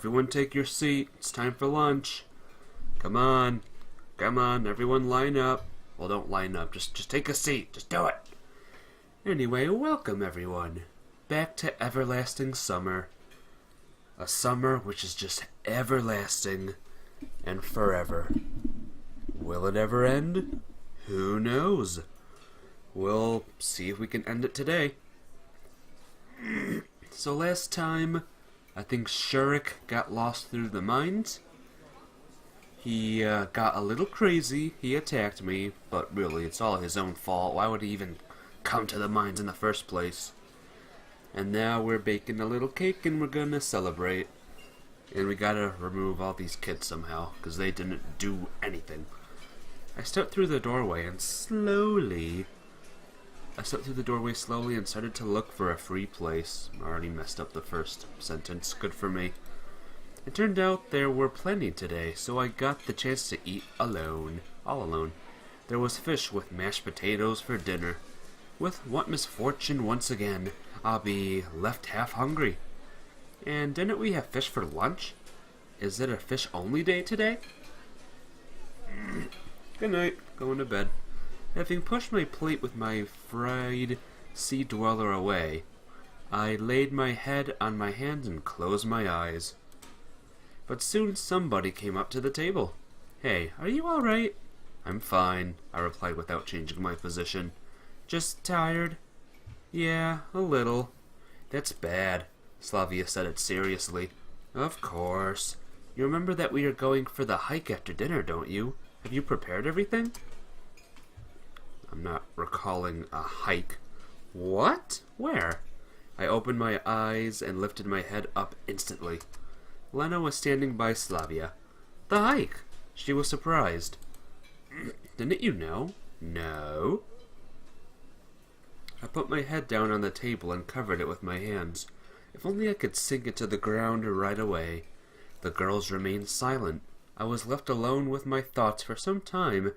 everyone take your seat. It's time for lunch. Come on. Come on, everyone line up. Well, don't line up. Just take a seat. Just do it. Anyway, welcome everyone. Back to everlasting summer. A summer which is just everlasting and forever. Will it ever end? Who knows? We'll see if we can end it today. So last time, I think Shurik got lost through the mines. He got a little crazy. He attacked me, but really, it's all his own fault. Why would he even come to the mines in the first place? And now we're baking a little cake and we're gonna celebrate. And we gotta remove all these kids somehow, because they didn't do anything. I stepped through the doorway slowly and started to look for a free place. I already messed up the first sentence. Good for me. It turned out there were plenty today, so I got the chance to eat alone. All alone. There was fish with mashed potatoes for dinner. With what misfortune once again, I'll be left half hungry. And didn't we have fish for lunch? Is it a fish-only day today? Good night. Going to bed. Having pushed my plate with my fried sea dweller away, I laid my head on my hands and closed my eyes. But soon somebody came up to the table. Hey, are you alright? I'm fine, I replied without changing my position. Just tired? Yeah, a little. That's bad. Slavia said it seriously. Of course. You remember that we are going for the hike after dinner, don't you? Have you prepared everything? I'm not recalling a hike. What? Where? I opened my eyes and lifted my head up instantly. Lena was standing by Slavia. The hike! She was surprised. Didn't you know? No. I put my head down on the table and covered it with my hands. If only I could sink it to the ground right away. The girls remained silent. I was left alone with my thoughts for some time,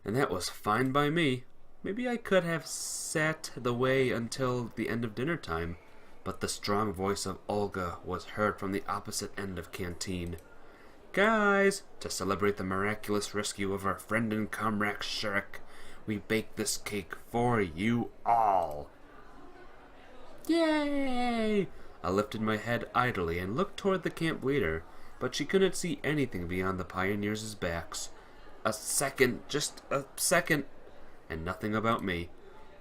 and that was fine by me. Maybe I could have sat the way until the end of dinner time, but the strong voice of Olga was heard from the opposite end of canteen. Guys, to celebrate the miraculous rescue of our friend and comrade Shurik, we baked this cake for you all. Yay! I lifted my head idly and looked toward the camp leader, but she couldn't see anything beyond the pioneers' backs. Just a second, and nothing about me.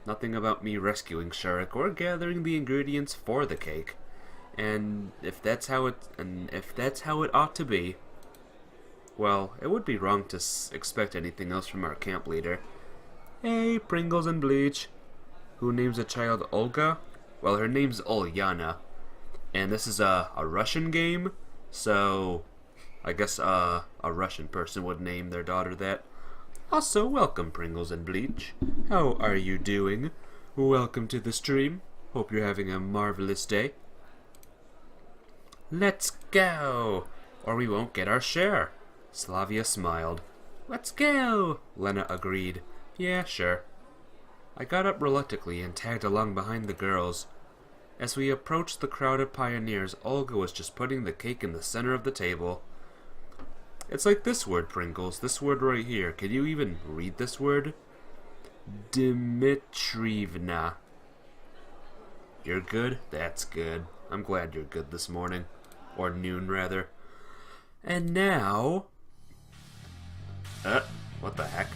Nothing about me rescuing Shurik or gathering the ingredients for the cake. And if that's how it ought to be, well, it would be wrong to expect anything else from our camp leader. Hey, Pringles and Bleach. Who names a child Olga? Well, her name's Ulyana. And this is a Russian game, so I guess a Russian person would name their daughter that. Also, welcome, Pringles and Bleach. How are you doing? Welcome to the stream. Hope you're having a marvelous day. Let's go, or we won't get our share. Slavia smiled. Let's go, Lena agreed. Yeah, sure. I got up reluctantly and tagged along behind the girls. As we approached the crowded pioneers, Olga was just putting the cake in the center of the table. It's like this word, Pringles. This word right here. Can you even read this word? Dmitrievna. You're good? That's good. I'm glad you're good this morning. Or noon, rather. And now... what the heck?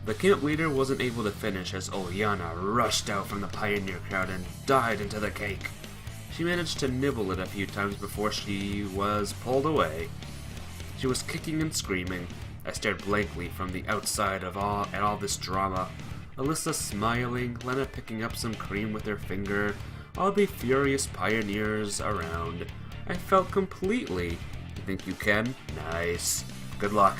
The camp leader wasn't able to finish as Ulyana rushed out from the pioneer crowd and dived into the cake. She managed to nibble it a few times before she was pulled away. She was kicking and screaming. I stared blankly from the outside at all this drama. Alyssa smiling, Lena picking up some cream with her finger, all the furious pioneers around. I felt completely. You think you can? Nice. Good luck.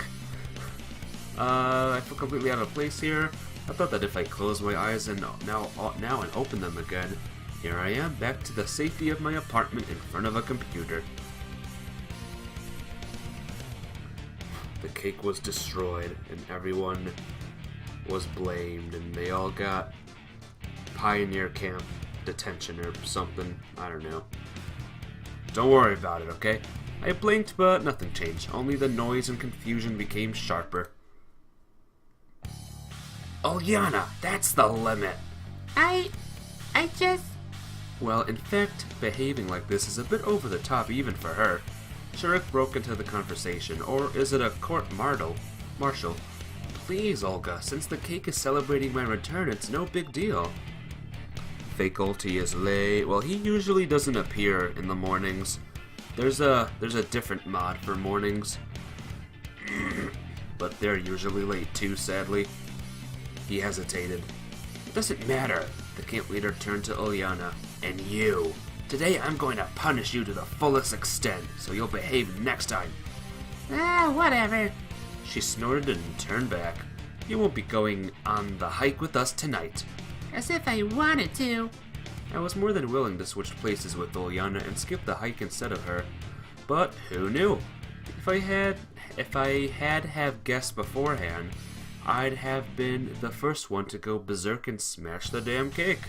I feel completely out of place here. I thought that if I close my eyes and now and open them again, here I am, back to the safety of my apartment in front of a computer. The cake was destroyed, and everyone was blamed, and they all got pioneer camp detention or something. I don't know. Don't worry about it, okay? I blinked, but nothing changed. Only the noise and confusion became sharper. Ulyana, that's the limit! I just... Well, in fact, behaving like this is a bit over the top even for her. Shurik broke into the conversation, or is it a court martial? Please, Olga, since the cake is celebrating my return, it's no big deal. Faculty is late. Well, he usually doesn't appear in the mornings. There's a different mod for mornings. But they're usually late too, sadly. He hesitated. It doesn't matter. The camp leader turned to Ulyana. And you. Today I'm going to punish you to the fullest extent, so you'll behave next time. Whatever. She snorted and turned back. You won't be going on the hike with us tonight. As if I wanted to. I was more than willing to switch places with Ulyana and skip the hike instead of her. But who knew? If I had have guessed beforehand, I'd have been the first one to go berserk and smash the damn cake.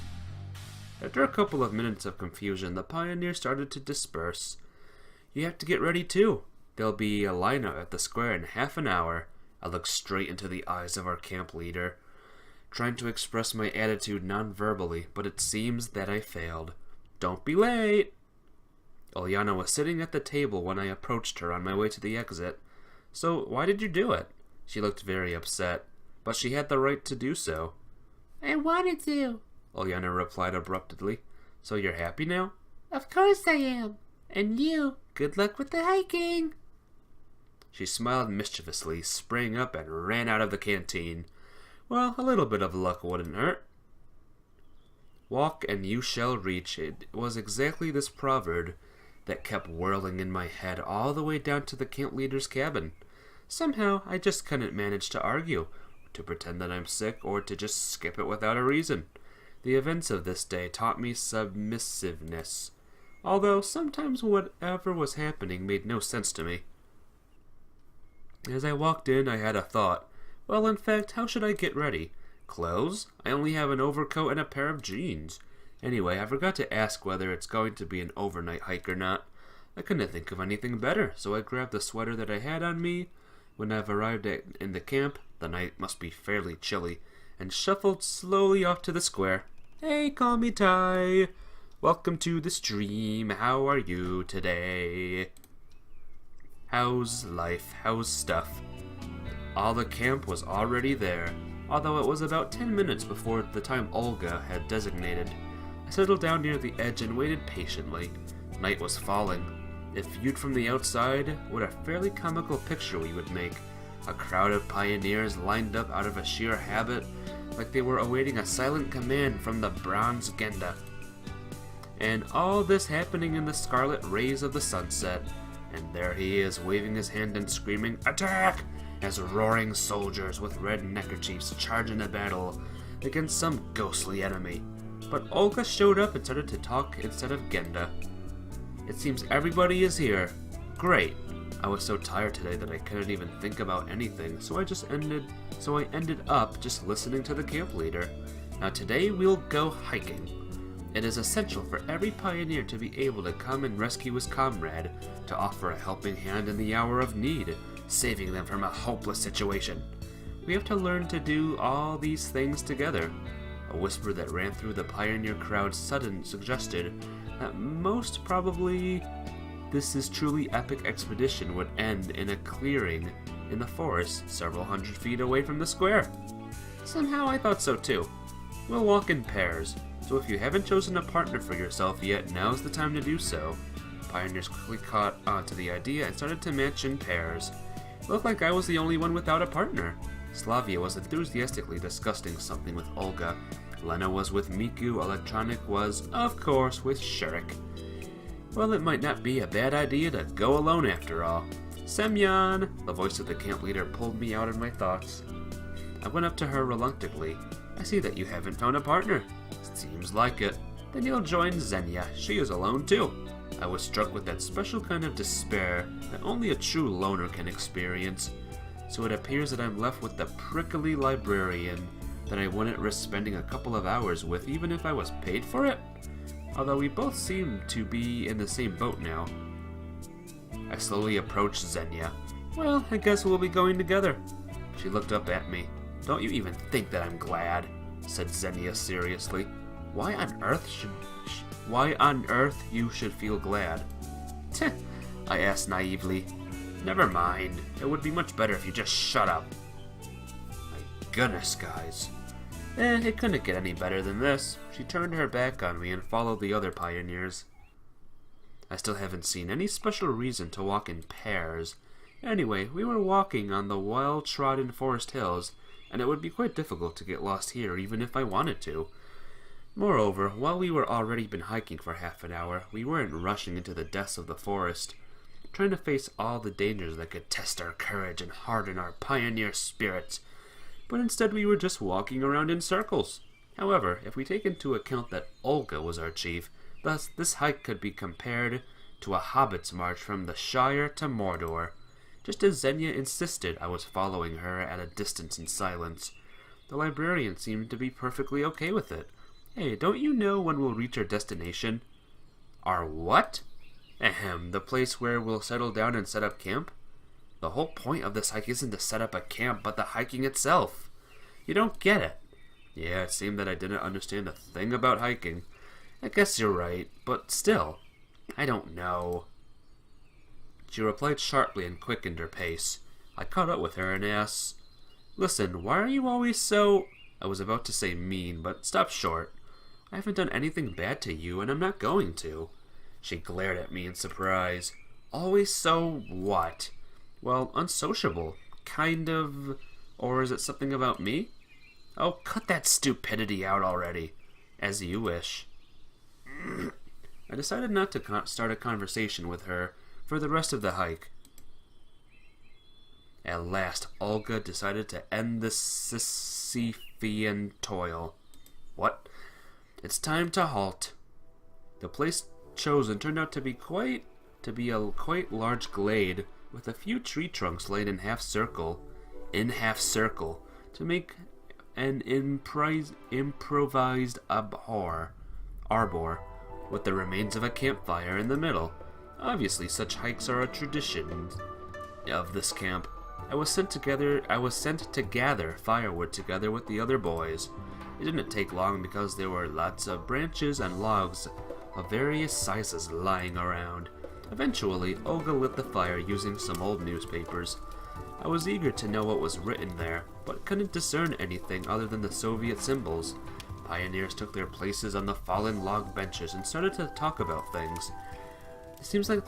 After a couple of minutes of confusion, the pioneers started to disperse. You have to get ready too. There'll be a lineup at the square in half an hour. I looked straight into the eyes of our camp leader, trying to express my attitude non-verbally, but it seems that I failed. Don't be late! Ulyana was sitting at the table when I approached her on my way to the exit. So why did you do it? She looked very upset, but she had the right to do so. I wanted to. Ulyana replied abruptly. So you're happy now? Of course I am. And you, good luck with the hiking. She smiled mischievously, sprang up, and ran out of the canteen. Well, a little bit of luck wouldn't hurt. Walk and you shall reach. It was exactly this proverb that kept whirling in my head all the way down to the camp leader's cabin. Somehow, I just couldn't manage to argue, to pretend that I'm sick, or to just skip it without a reason. The events of this day taught me submissiveness, although sometimes whatever was happening made no sense to me. As I walked in, I had a thought. Well, in fact, how should I get ready? Clothes? I only have an overcoat and a pair of jeans. Anyway, I forgot to ask whether it's going to be an overnight hike or not. I couldn't think of anything better, so I grabbed the sweater that I had on me. When I've arrived in the camp, the night must be fairly chilly, and shuffled slowly off to the square. Hey, call me Ty. Welcome to the stream. How are you today? How's life? How's stuff? All the camp was already there, although it was about 10 minutes before the time Olga had designated. I settled down near the edge and waited patiently. Night was falling. If viewed from the outside, what a fairly comical picture we would make. A crowd of pioneers lined up out of a sheer habit, like they were awaiting a silent command from the bronze Genda. And all this happening in the scarlet rays of the sunset. And there he is, waving his hand and screaming, "Attack!" as roaring soldiers with red neckerchiefs charge into battle against some ghostly enemy. But Olga showed up and started to talk instead of Genda. It seems everybody is here. Great. I was so tired today that I couldn't even think about anything, so I ended up just listening to the camp leader. Now today we'll go hiking. It is essential for every pioneer to be able to come and rescue his comrade, to offer a helping hand in the hour of need, saving them from a hopeless situation. We have to learn to do all these things together. A whisper that ran through the pioneer crowd suggested that most probably this truly epic expedition would end in a clearing in the forest several hundred feet away from the square. Somehow I thought so too. We'll walk in pairs, so if you haven't chosen a partner for yourself yet, now's the time to do so. Pioneers quickly caught on to the idea and started to match in pairs. It looked like I was the only one without a partner. Slavia was enthusiastically discussing something with Olga. Lena was with Miku. Electronic was, of course, with Shurik. Well, it might not be a bad idea to go alone after all. Semyon! The voice of the camp leader pulled me out of my thoughts. I went up to her reluctantly. I see that you haven't found a partner. Seems like it. Then you'll join Xenia. She is alone too. I was struck with that special kind of despair that only a true loner can experience. So it appears that I'm left with the prickly librarian that I wouldn't risk spending a couple of hours with even if I was paid for it? Although we both seem to be in the same boat now. I slowly approached Xenia. Well, I guess we'll be going together. She looked up at me. Don't you even think that I'm glad, said Xenia seriously. Why on earth you should feel glad? Tch, I asked naively. Never mind. It would be much better if you just shut up. My goodness, guys. It couldn't get any better than this. She turned her back on me and followed the other pioneers. I still haven't seen any special reason to walk in pairs. Anyway, we were walking on the well-trodden forest hills, and it would be quite difficult to get lost here even if I wanted to. Moreover, while we were already been hiking for half an hour, we weren't rushing into the depths of the forest, trying to face all the dangers that could test our courage and harden our pioneer spirits. But instead we were just walking around in circles. However, if we take into account that Olga was our chief, thus this hike could be compared to a hobbit's march from the Shire to Mordor. Just as Xenia insisted, I was following her at a distance in silence. The librarian seemed to be perfectly okay with it. Hey, don't you know when we'll reach our destination? Our what? Ahem, the place where we'll settle down and set up camp? The whole point of this hike isn't to set up a camp, but the hiking itself. You don't get it. Yeah, it seemed that I didn't understand a thing about hiking. I guess you're right, but still, I don't know. She replied sharply and quickened her pace. I caught up with her and asked, Listen, why are you always so... I was about to say mean, but stopped short. I haven't done anything bad to you, and I'm not going to. She glared at me in surprise. Always so what? Well, unsociable. Kind of... Or is it something about me? Oh, cut that stupidity out already. As you wish. I decided not to start a conversation with her for the rest of the hike. At last, Olga decided to end this Sisyphean toil. What? It's time to halt. The place chosen turned out to be a quite large glade with a few tree trunks laid in half circle, to make an improvised arbor with the remains of a campfire in the middle. Obviously, such hikes are a tradition of this camp. I was sent to gather firewood together with the other boys. It didn't take long because there were lots of branches and logs of various sizes lying around. Eventually, Olga lit the fire using some old newspapers. I was eager to know what was written there, but couldn't discern anything other than the Soviet symbols. Pioneers took their places on the fallen log benches and started to talk about things. It seems that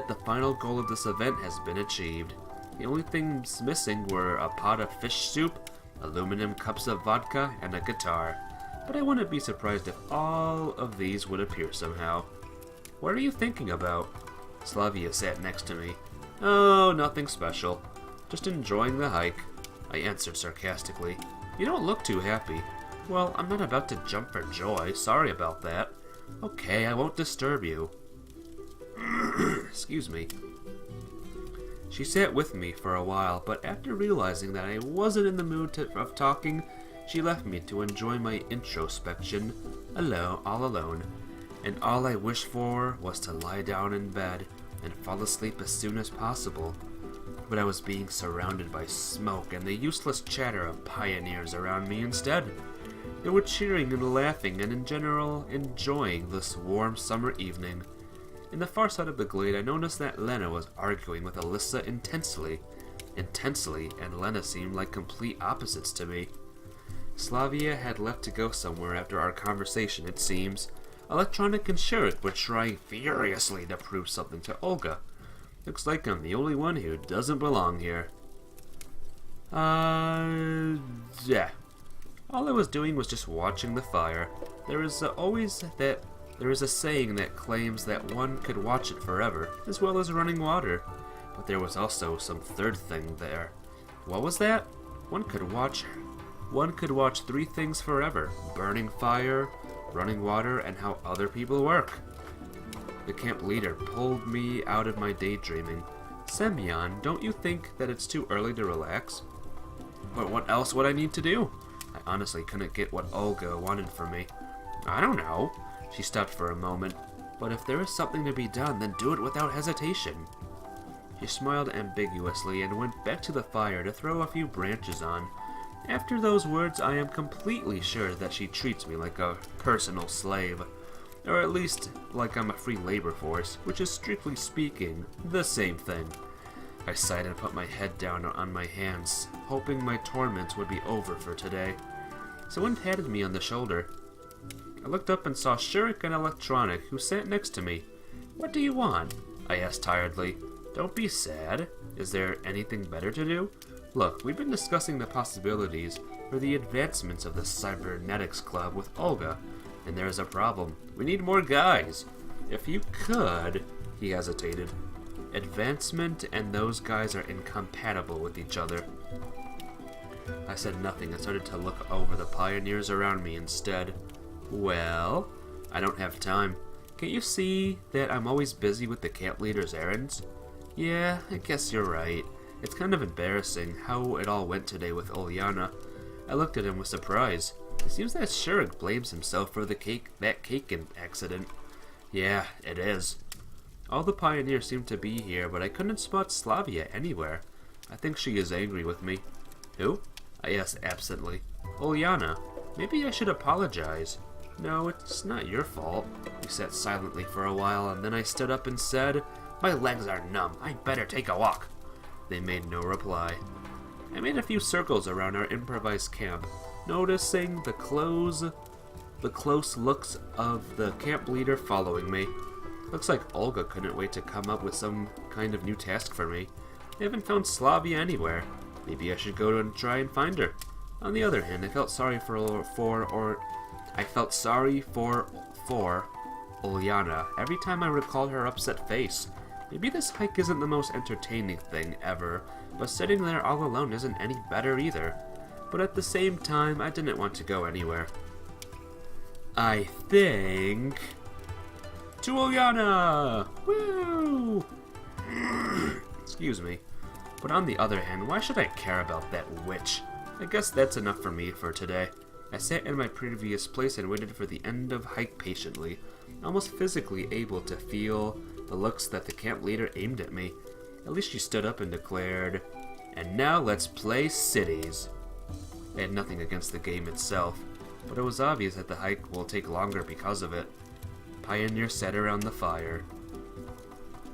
the final goal of this event has been achieved. The only things missing were a pot of fish soup, aluminum cups of vodka, and a guitar. But I wouldn't be surprised if all of these would appear somehow. What are you thinking about? Slavia sat next to me. Oh, nothing special. Just enjoying the hike, I answered sarcastically. You don't look too happy. Well, I'm not about to jump for joy. Sorry about that. Okay, I won't disturb you. Excuse me. She sat with me for a while, but after realizing that I wasn't in the mood of talking, she left me to enjoy my introspection, all alone. And all I wished for was to lie down in bed and fall asleep as soon as possible. But I was being surrounded by smoke and the useless chatter of pioneers around me instead. They were cheering and laughing and in general enjoying this warm summer evening. In the far side of the glade, I noticed that Lena was arguing with Alyssa intensely, and Lena seemed like complete opposites to me. Slavia had left to go somewhere after our conversation, it seems. Electronic and Shurik were trying furiously to prove something to Olga. Looks like I'm the only one who doesn't belong here. Yeah. All I was doing was just watching the fire. There is a saying that claims that one could watch it forever, as well as running water. But there was also some third thing there. What was that? One could watch 3 things forever: burning fire, running water, and how other people work. The camp leader pulled me out of my daydreaming. Semyon, don't you think that it's too early to relax? But what else would I need to do? I honestly couldn't get what Olga wanted from me. I don't know. She stopped for a moment. But if there is something to be done, then do it without hesitation. She smiled ambiguously and went back to the fire to throw a few branches on. After those words, I am completely sure that she treats me like a personal slave. Or at least, like I'm a free labor force, which is strictly speaking, the same thing. I sighed and put my head down on my hands, hoping my torments would be over for today. Someone patted me on the shoulder. I looked up and saw Shurik and Electronic, who sat next to me. "What do you want?" I asked tiredly. "Don't be sad. Is there anything better to do? Look, we've been discussing the possibilities for the advancements of the Cybernetics Club with Olga, and there is a problem. We need more guys. If you could..." He hesitated. "Advancement and those guys are incompatible with each other." I said nothing and started to look over the pioneers around me instead. "Well, I don't have time. Can't you see that I'm always busy with the camp leader's errands?" "Yeah, I guess you're right. It's kind of embarrassing how it all went today with Uliana." I looked at him with surprise. It seems that Shurik blames himself for that cake accident. "Yeah, it is." All the pioneers seemed to be here, but I couldn't spot Slavia anywhere. I think she is angry with me. "Who?" I asked absently. "Uliana. Maybe I should apologize." "No, it's not your fault." We sat silently for a while, and then I stood up and said, "My legs are numb. I'd better take a walk." They made no reply. I made a few circles around our improvised camp, noticing the close looks of the camp leader following me. Looks like Olga couldn't wait to come up with some kind of new task for me. I haven't found Slavia anywhere. Maybe I should go and try and find her. On the other hand, I felt sorry for Uliana every time I recalled her upset face. Maybe this hike isn't the most entertaining thing ever, but sitting there all alone isn't any better either. But at the same time, I didn't want to go anywhere. I think... To Uliana! Woo! Excuse me. But on the other hand, why should I care about that witch? I guess that's enough for me for today. I sat in my previous place and waited for the end of hike patiently, almost physically able to feel the looks that the camp leader aimed at me. At least she stood up and declared, "And now let's play cities." I had nothing against the game itself, but it was obvious that the hike will take longer because of it. Pioneer sat around the fire.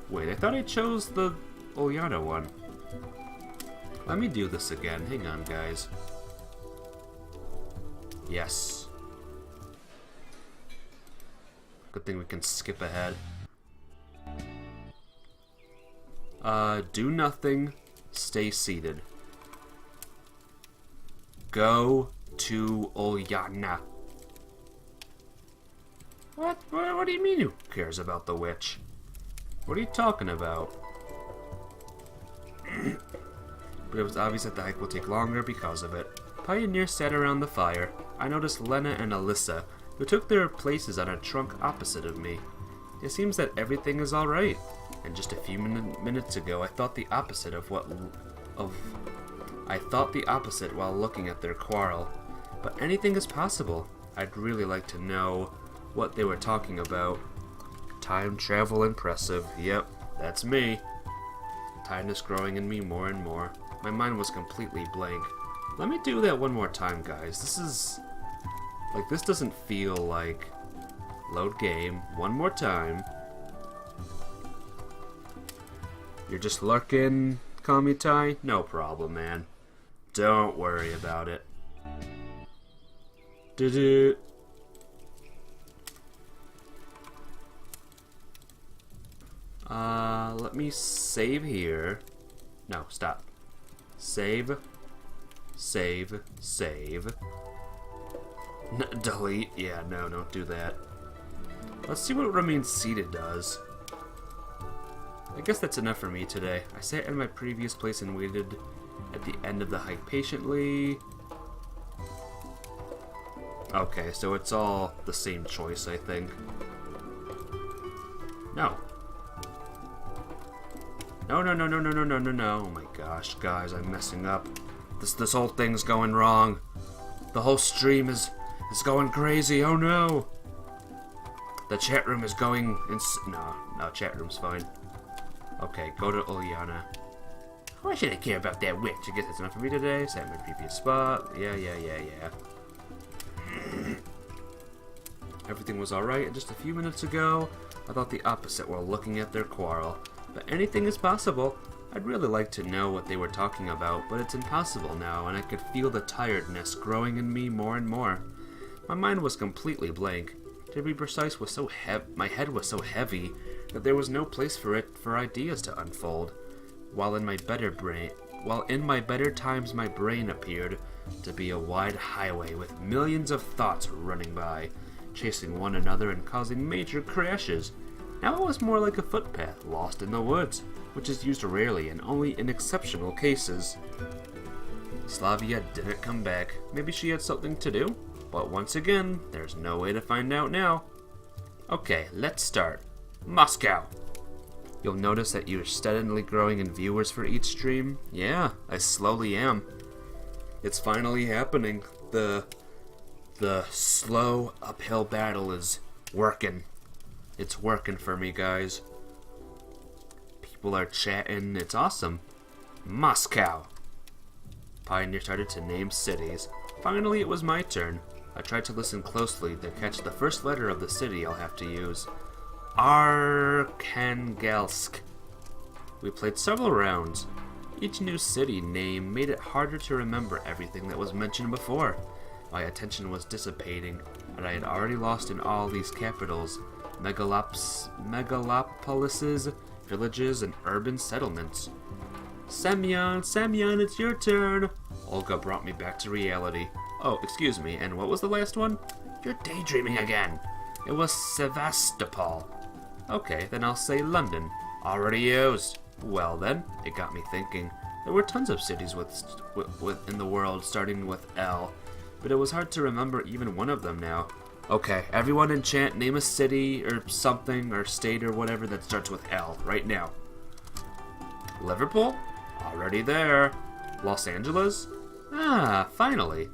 Wait, I thought I chose the Uliana one. Let me do this again. Hang on, guys. Yes. Good thing we can skip ahead. Do nothing. Stay seated. Go to Uliana. What do you mean who cares about the witch? What are you talking about? But it was obvious that the hike will take longer because of it. Pioneers sat around the fire. I noticed Lena and Alyssa, who took their places on a trunk opposite of me. It seems that everything is alright. And just a few minutes ago, I thought the opposite while looking at their quarrel. But anything is possible. I'd really like to know what they were talking about. Time travel impressive. Yep, that's me. Tiredness growing in me more and more. My mind was completely blank. Let me do that one more time, guys. This doesn't feel like... Load game. One more time. You're just lurking, Kamitai? No problem, man. Don't worry about it. Do-do. Let me save here. No, stop. Save. Save. Save. Delete. Yeah, no, don't do that. Let's see what remain seated does. I guess that's enough for me today. I sat in my previous place and waited at the end of the hike patiently. Okay, so it's all the same choice, I think. No. No, no, no, no, no, no, no, no, no. Oh my gosh, guys, I'm messing up. This whole thing's going wrong. The whole stream is going crazy. Oh no. The chat room is going no, chat room's fine. Okay, go to Uliana. Why should I care about that witch? I guess that's enough for me today. Set my previous spot. Yeah. Everything was alright, and just a few minutes ago, I thought the opposite while looking at their quarrel. But anything is possible. I'd really like to know what they were talking about, but it's impossible now, and I could feel the tiredness growing in me more and more. My mind was completely blank. To be precise, my head was so heavy that there was no place for ideas to unfold. While in my better times, my brain appeared to be a wide highway with millions of thoughts running by, chasing one another and causing major crashes. Now it was more like a footpath lost in the woods, which is used rarely and only in exceptional cases. Slavia didn't come back. Maybe she had something to do? But once again, there's no way to find out now. Okay, let's start. Moscow! You'll notice that you're steadily growing in viewers for each stream. Yeah, I slowly am. It's finally happening. The slow uphill battle is working. It's working for me, guys. People are chatting. It's awesome. Moscow! Pioneer started to name cities. Finally, it was my turn. I tried to listen closely to catch the first letter of the city I'll have to use. Arkhangelsk. We played several rounds. Each new city name made it harder to remember everything that was mentioned before. My attention was dissipating, and I had already lost in all these capitals, megalopolises, villages, and urban settlements. Semyon, it's your turn! Olga brought me back to reality. Oh, excuse me, and what was the last one? You're daydreaming again. It was Sevastopol. Okay, then I'll say London. Already used. Well then, it got me thinking. There were tons of cities in the world starting with L, but it was hard to remember even one of them now. Okay, everyone in chat, name a city or something or state or whatever that starts with L right now. Liverpool? Already there. Los Angeles? Ah, finally.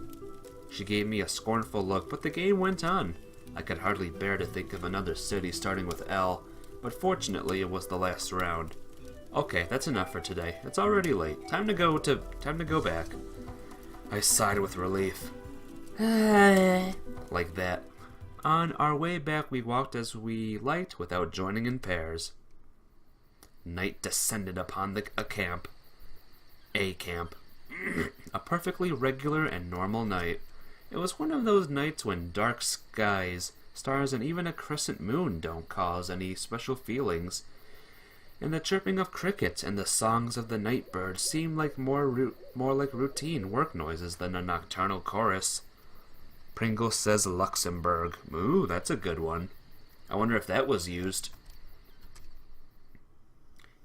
She gave me a scornful look, but the game went on. I could hardly bear to think of another city starting with L, but fortunately it was the last round. Okay, that's enough for today. It's already late. Time to go back. I sighed with relief. Like that. On our way back, we walked as we liked without joining in pairs. Night descended upon a camp. A perfectly regular and normal night. It was one of those nights when dark skies, stars, and even a crescent moon don't cause any special feelings. And the chirping of crickets and the songs of the night birds seemed like more like routine work noises than a nocturnal chorus. Pringle says Luxembourg. Ooh, that's a good one. I wonder if that was used.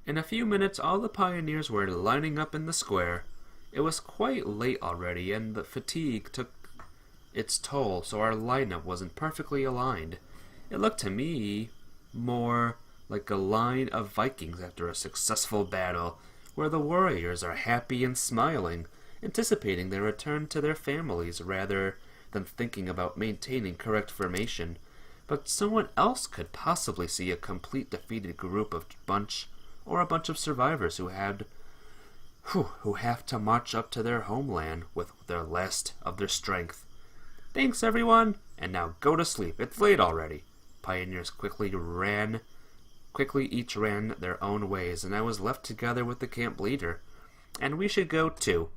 In a few minutes, all the pioneers were lining up in the square. It was quite late already, and the fatigue took its toll, so our lineup wasn't perfectly aligned. It looked to me more like a line of Vikings after a successful battle, where the warriors are happy and smiling, anticipating their return to their families rather than thinking about maintaining correct formation. But someone else could possibly see a complete defeated group of bunch of survivors who have to march up to their homeland with their last of their strength. Thanks, everyone, and now go to sleep. It's late already. Pioneers quickly each ran their own ways, and I was left together with the camp leader. And we should go too.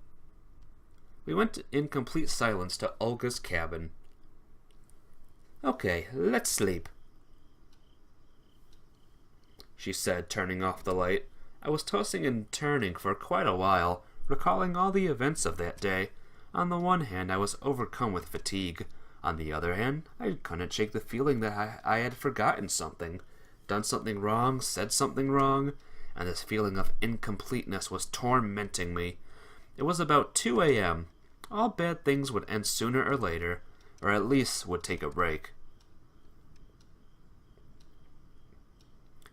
We went in complete silence to Olga's cabin. Okay, let's sleep, she said, turning off the light. I was tossing and turning for quite a while, recalling all the events of that day. On the one hand, I was overcome with fatigue. On the other hand, I couldn't shake the feeling that I had forgotten something, done something wrong, said something wrong, and this feeling of incompleteness was tormenting me. It was about 2 a.m. All bad things would end sooner or later, or at least would take a break.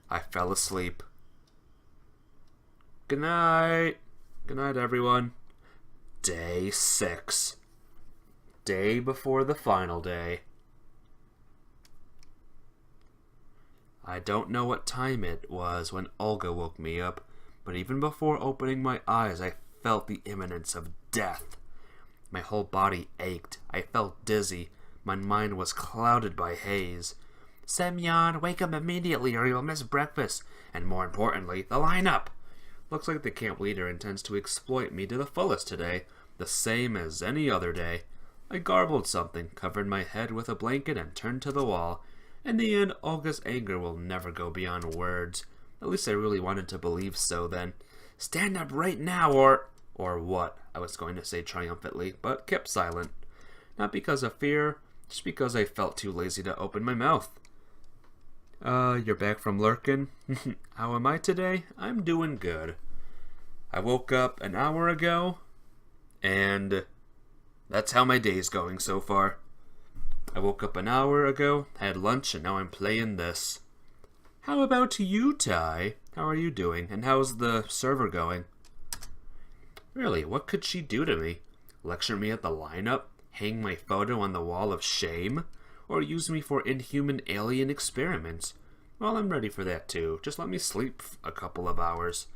I fell asleep. Good night. Good night, everyone. Day 6. Day before the final day. I don't know what time it was when Olga woke me up, but even before opening my eyes, I felt the imminence of death. My whole body ached. I felt dizzy. My mind was clouded by haze. Semyon, wake up immediately or you'll miss breakfast. And more importantly, the lineup. Looks like the camp leader intends to exploit me to the fullest today, the same as any other day. I garbled something, covered my head with a blanket, and turned to the wall. In the end, Olga's anger will never go beyond words. At least I really wanted to believe so then. Stand up right now, or what, I was going to say triumphantly, but kept silent. Not because of fear, just because I felt too lazy to open my mouth. You're back from lurkin'? How am I today? I'm doing good. I woke up an hour ago, and that's how my day's going so far. I woke up an hour ago, had lunch, and now I'm playing this. How about you, Ty? How are you doing? And how's the server going? Really, what could she do to me? Lecture me at the lineup? Hang my photo on the wall of shame? Or use me for inhuman alien experiments? Well, I'm ready for that too. Just let me sleep a couple of hours.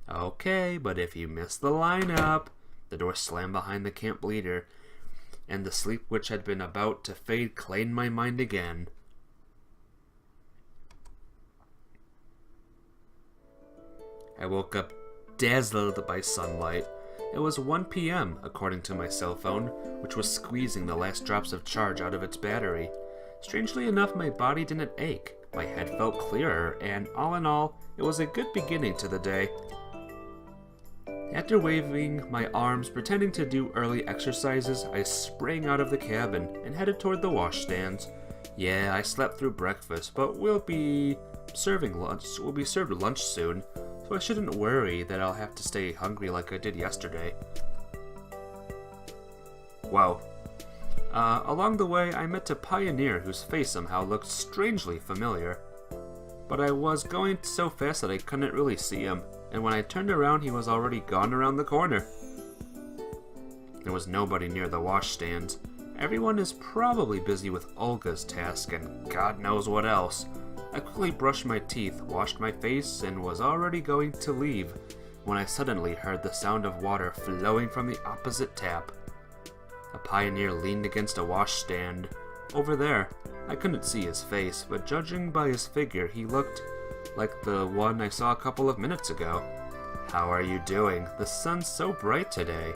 Okay, but if you miss the lineup... The door slammed behind the camp leader, and the sleep which had been about to fade claimed my mind again. I woke up dazzled by sunlight. It was 1 p.m., according to my cell phone, which was squeezing the last drops of charge out of its battery. Strangely enough, my body didn't ache. My head felt clearer, and all in all, it was a good beginning to the day. After waving my arms, pretending to do early exercises, I sprang out of the cabin and headed toward the washstands. Yeah, I slept through breakfast, but we'll be served lunch soon, so I shouldn't worry that I'll have to stay hungry like I did yesterday. Wow. Along the way, I met a pioneer whose face somehow looked strangely familiar. But I was going so fast that I couldn't really see him, and when I turned around, he was already gone around the corner. There was nobody near the washstands. Everyone is probably busy with Olga's task and God knows what else. I quickly brushed my teeth, washed my face, and was already going to leave when I suddenly heard the sound of water flowing from the opposite tap. A pioneer leaned against a washstand. Over there. I couldn't see his face, but judging by his figure, he looked like the one I saw a couple of minutes ago. How are you doing? The sun's so bright today.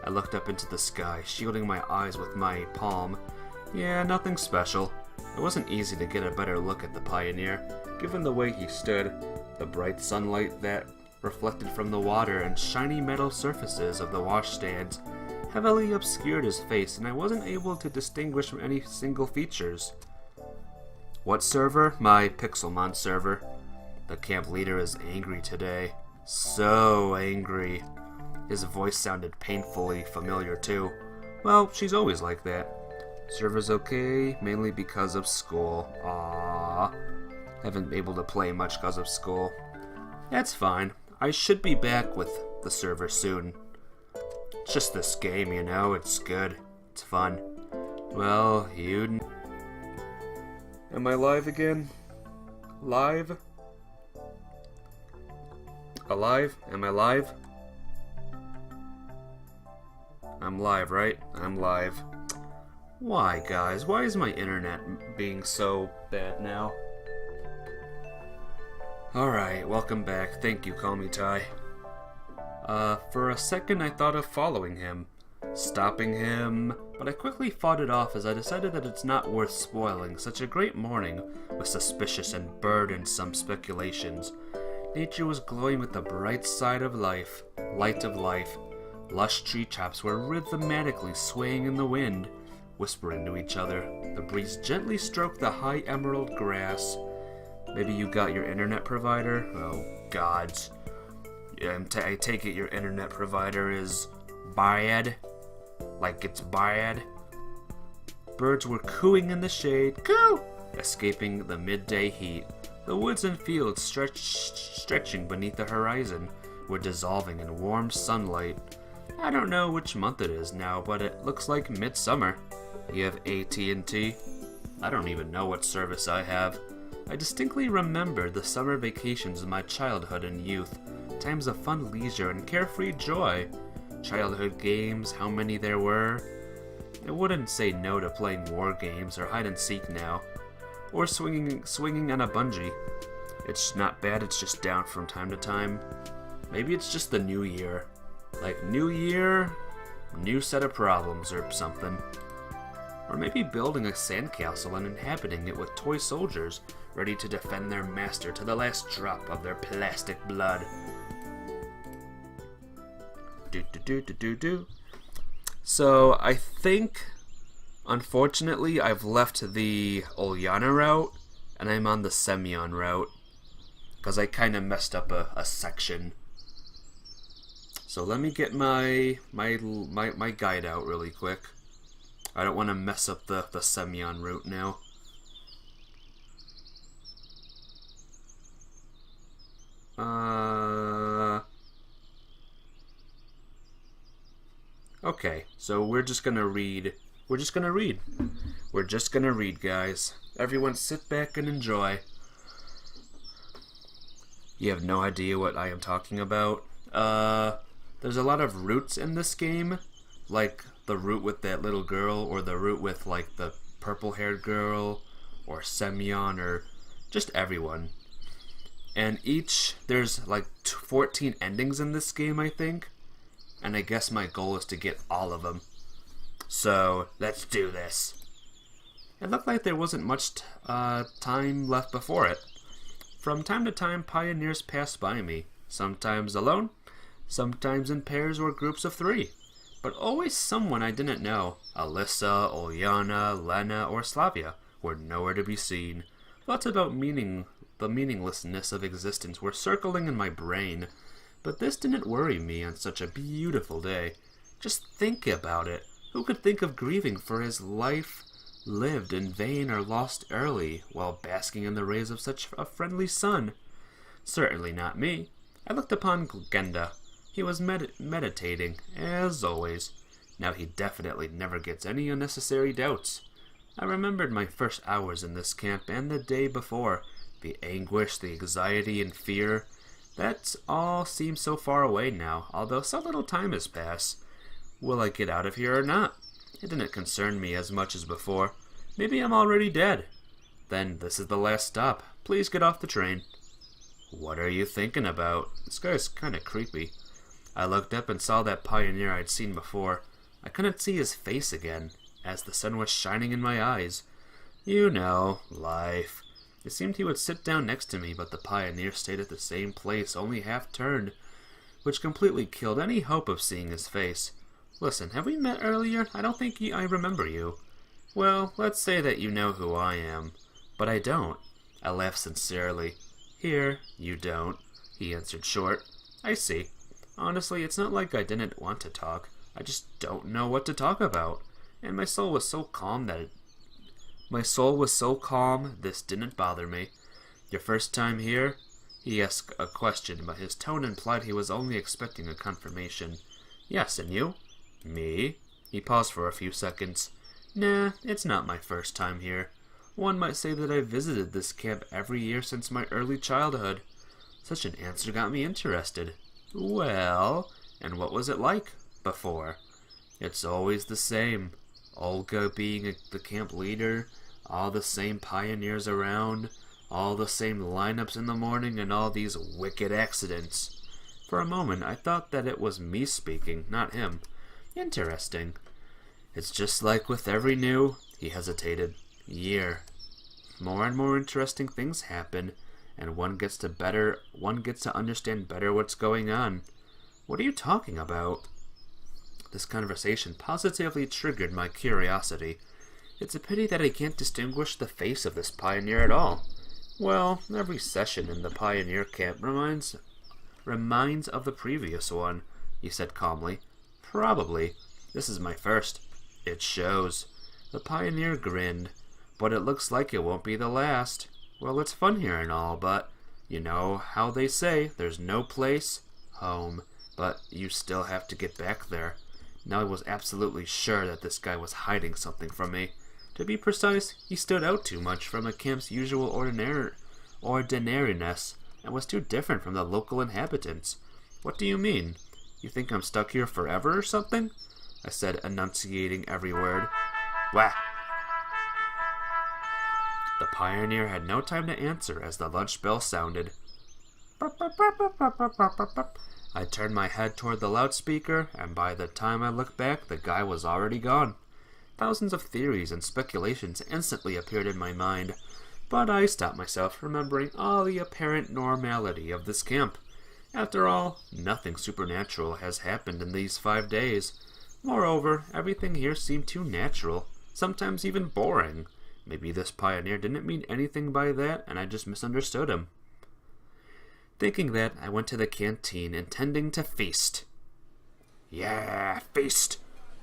I looked up into the sky, shielding my eyes with my palm. Yeah, nothing special. It wasn't easy to get a better look at the pioneer, given the way he stood, the bright sunlight that reflected from the water and shiny metal surfaces of the washstands heavily obscured his face, and I wasn't able to distinguish any single features. What server? My Pixelmon server. The camp leader is angry today. So angry. His voice sounded painfully familiar too. Well, she's always like that. Server's okay, mainly because of school. Aww. Haven't been able to play much because of school. That's fine. I should be back with the server soon. It's just this game, you know, it's good. It's fun. Well, Am I live again? Live? Alive? Am I live? I'm live, right? I'm live. Why, guys? Why is my internet being so bad now? Alright, welcome back. Thank you, call me Ty. For a second I thought of following him, stopping him, but I quickly fought it off as I decided that it's not worth spoiling such a great morning with suspicious and burdensome speculations. Nature was glowing with the bright side of life, light of life. Lush tree tops were rhythmically swaying in the wind, whispering to each other. The breeze gently stroked the high emerald grass. Maybe you got your internet provider? Oh, gods. I take it your internet provider is bad? Like it's bad? Birds were cooing in the shade, coo! Escaping the midday heat. The woods and fields stretching beneath the horizon were dissolving in warm sunlight. I don't know which month it is now, but it looks like midsummer. You have AT&T? I don't even know what service I have. I distinctly remember the summer vacations of my childhood and youth, times of fun leisure and carefree joy. Childhood games, how many there were. I wouldn't say no to playing war games or hide and seek now, or swinging on a bungee. It's not bad, it's just down from time to time. Maybe it's just the new year. Like, new year, new set of problems or something. Or maybe building a sandcastle and inhabiting it with toy soldiers, ready to defend their master to the last drop of their plastic blood. So, I think, unfortunately, I've left the Ulyana route, and I'm on the Semyon route, because I kind of messed up a section. So let me get my guide out really quick. I don't want to mess up the Semyon route now. Okay, so we're just gonna read. We're just gonna read, guys. Everyone sit back and enjoy. You have no idea what I am talking about. There's a lot of routes in this game, like the route with that little girl, or the route with like the purple-haired girl, or Semyon, or just everyone. And there's like 14 endings in this game, I think. And I guess my goal is to get all of them. So, let's do this. It looked like there wasn't much time left before it. From time to time, pioneers passed by me, sometimes alone, sometimes in pairs or groups of 3, but always someone I didn't know. Alyssa, Ulyana, Lena, or Slavia were nowhere to be seen. Thoughts about the meaninglessness of existence were circling in my brain, but this didn't worry me on such a beautiful day. Just think about it. Who could think of grieving for his life lived in vain or lost early while basking in the rays of such a friendly sun? Certainly not me. I looked upon Genda. He was meditating, as always. Now he definitely never gets any unnecessary doubts. I remembered my first hours in this camp and the day before, the anguish, the anxiety, and fear. That all seems so far away now, although so little time has passed. Will I get out of here or not? It didn't concern me as much as before. Maybe I'm already dead. Then this is the last stop. Please get off the train. What are you thinking about? This guy's kind of creepy. I looked up and saw that pioneer I'd seen before. I couldn't see his face again, as the sun was shining in my eyes. You know, life. It seemed he would sit down next to me, but the pioneer stayed at the same place, only half turned, which completely killed any hope of seeing his face. Listen, have we met earlier? I don't think I remember you. Well, let's say that you know who I am. But I don't. I laughed sincerely. Here, you don't, he answered short. I see. Honestly, it's not like I didn't want to talk. I just don't know what to talk about. And my soul was so calm this didn't bother me. Your first time here? He asked a question, but his tone implied he was only expecting a confirmation. Yes, and you? Me? He paused for a few seconds. Nah, it's not my first time here. One might say that I've visited this camp every year since my early childhood. Such an answer got me interested. Well, and what was it like before? It's always the same. Olga being the camp leader, all the same pioneers around, all the same lineups in the morning, and all these wicked accidents. For a moment, I thought that it was me speaking, not him. Interesting. It's just like with every new, he hesitated, year. More and more interesting things happen, and one gets to understand better what's going on. What are you talking about? This conversation positively triggered my curiosity. It's a pity that I can't distinguish the face of this pioneer at all. Well, every session in the pioneer camp reminds of the previous one, he said calmly. Probably. This is my first. It shows. The pioneer grinned. But it looks like it won't be the last. Well, it's fun here and all, but you know how they say, there's no place, home, but you still have to get back there. Now I was absolutely sure that this guy was hiding something from me. To be precise, he stood out too much from the camp's usual ordinariness and was too different from the local inhabitants. What do you mean? You think I'm stuck here forever or something? I said, enunciating every word. Wah! The pioneer had no time to answer as the lunch bell sounded. I turned my head toward the loudspeaker, and by the time I looked back, the guy was already gone. Thousands of theories and speculations instantly appeared in my mind, but I stopped myself, remembering all the apparent normality of this camp. After all, nothing supernatural has happened in these 5 days. Moreover, everything here seemed too natural, sometimes even boring. Maybe this pioneer didn't mean anything by that, and I just misunderstood him. Thinking that, I went to the canteen, intending to feast. Yeah, feast!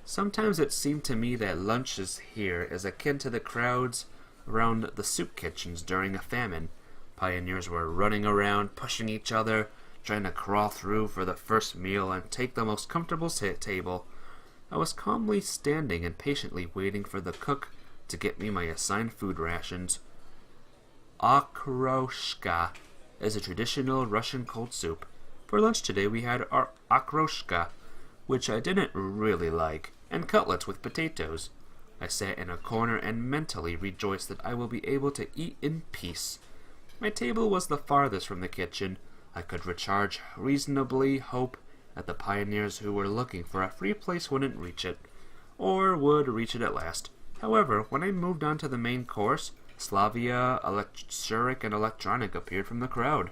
Sometimes it seemed to me that lunches here is akin to the crowds around the soup kitchens during a famine. Pioneers were running around, pushing each other, trying to crawl through for the first meal and take the most comfortable table. I was calmly standing and patiently waiting for the cook to get me my assigned food rations. Okroshka is a traditional Russian cold soup. For lunch today we had our okroshka, which I didn't really like, and cutlets with potatoes. I sat in a corner and mentally rejoiced that I will be able to eat in peace. My table was the farthest from the kitchen. I could reasonably hope that the pioneers who were looking for a free place wouldn't reach it, or would reach it at last. However, when I moved on to the main course, Slavia, Zurich, and Electronic appeared from the crowd.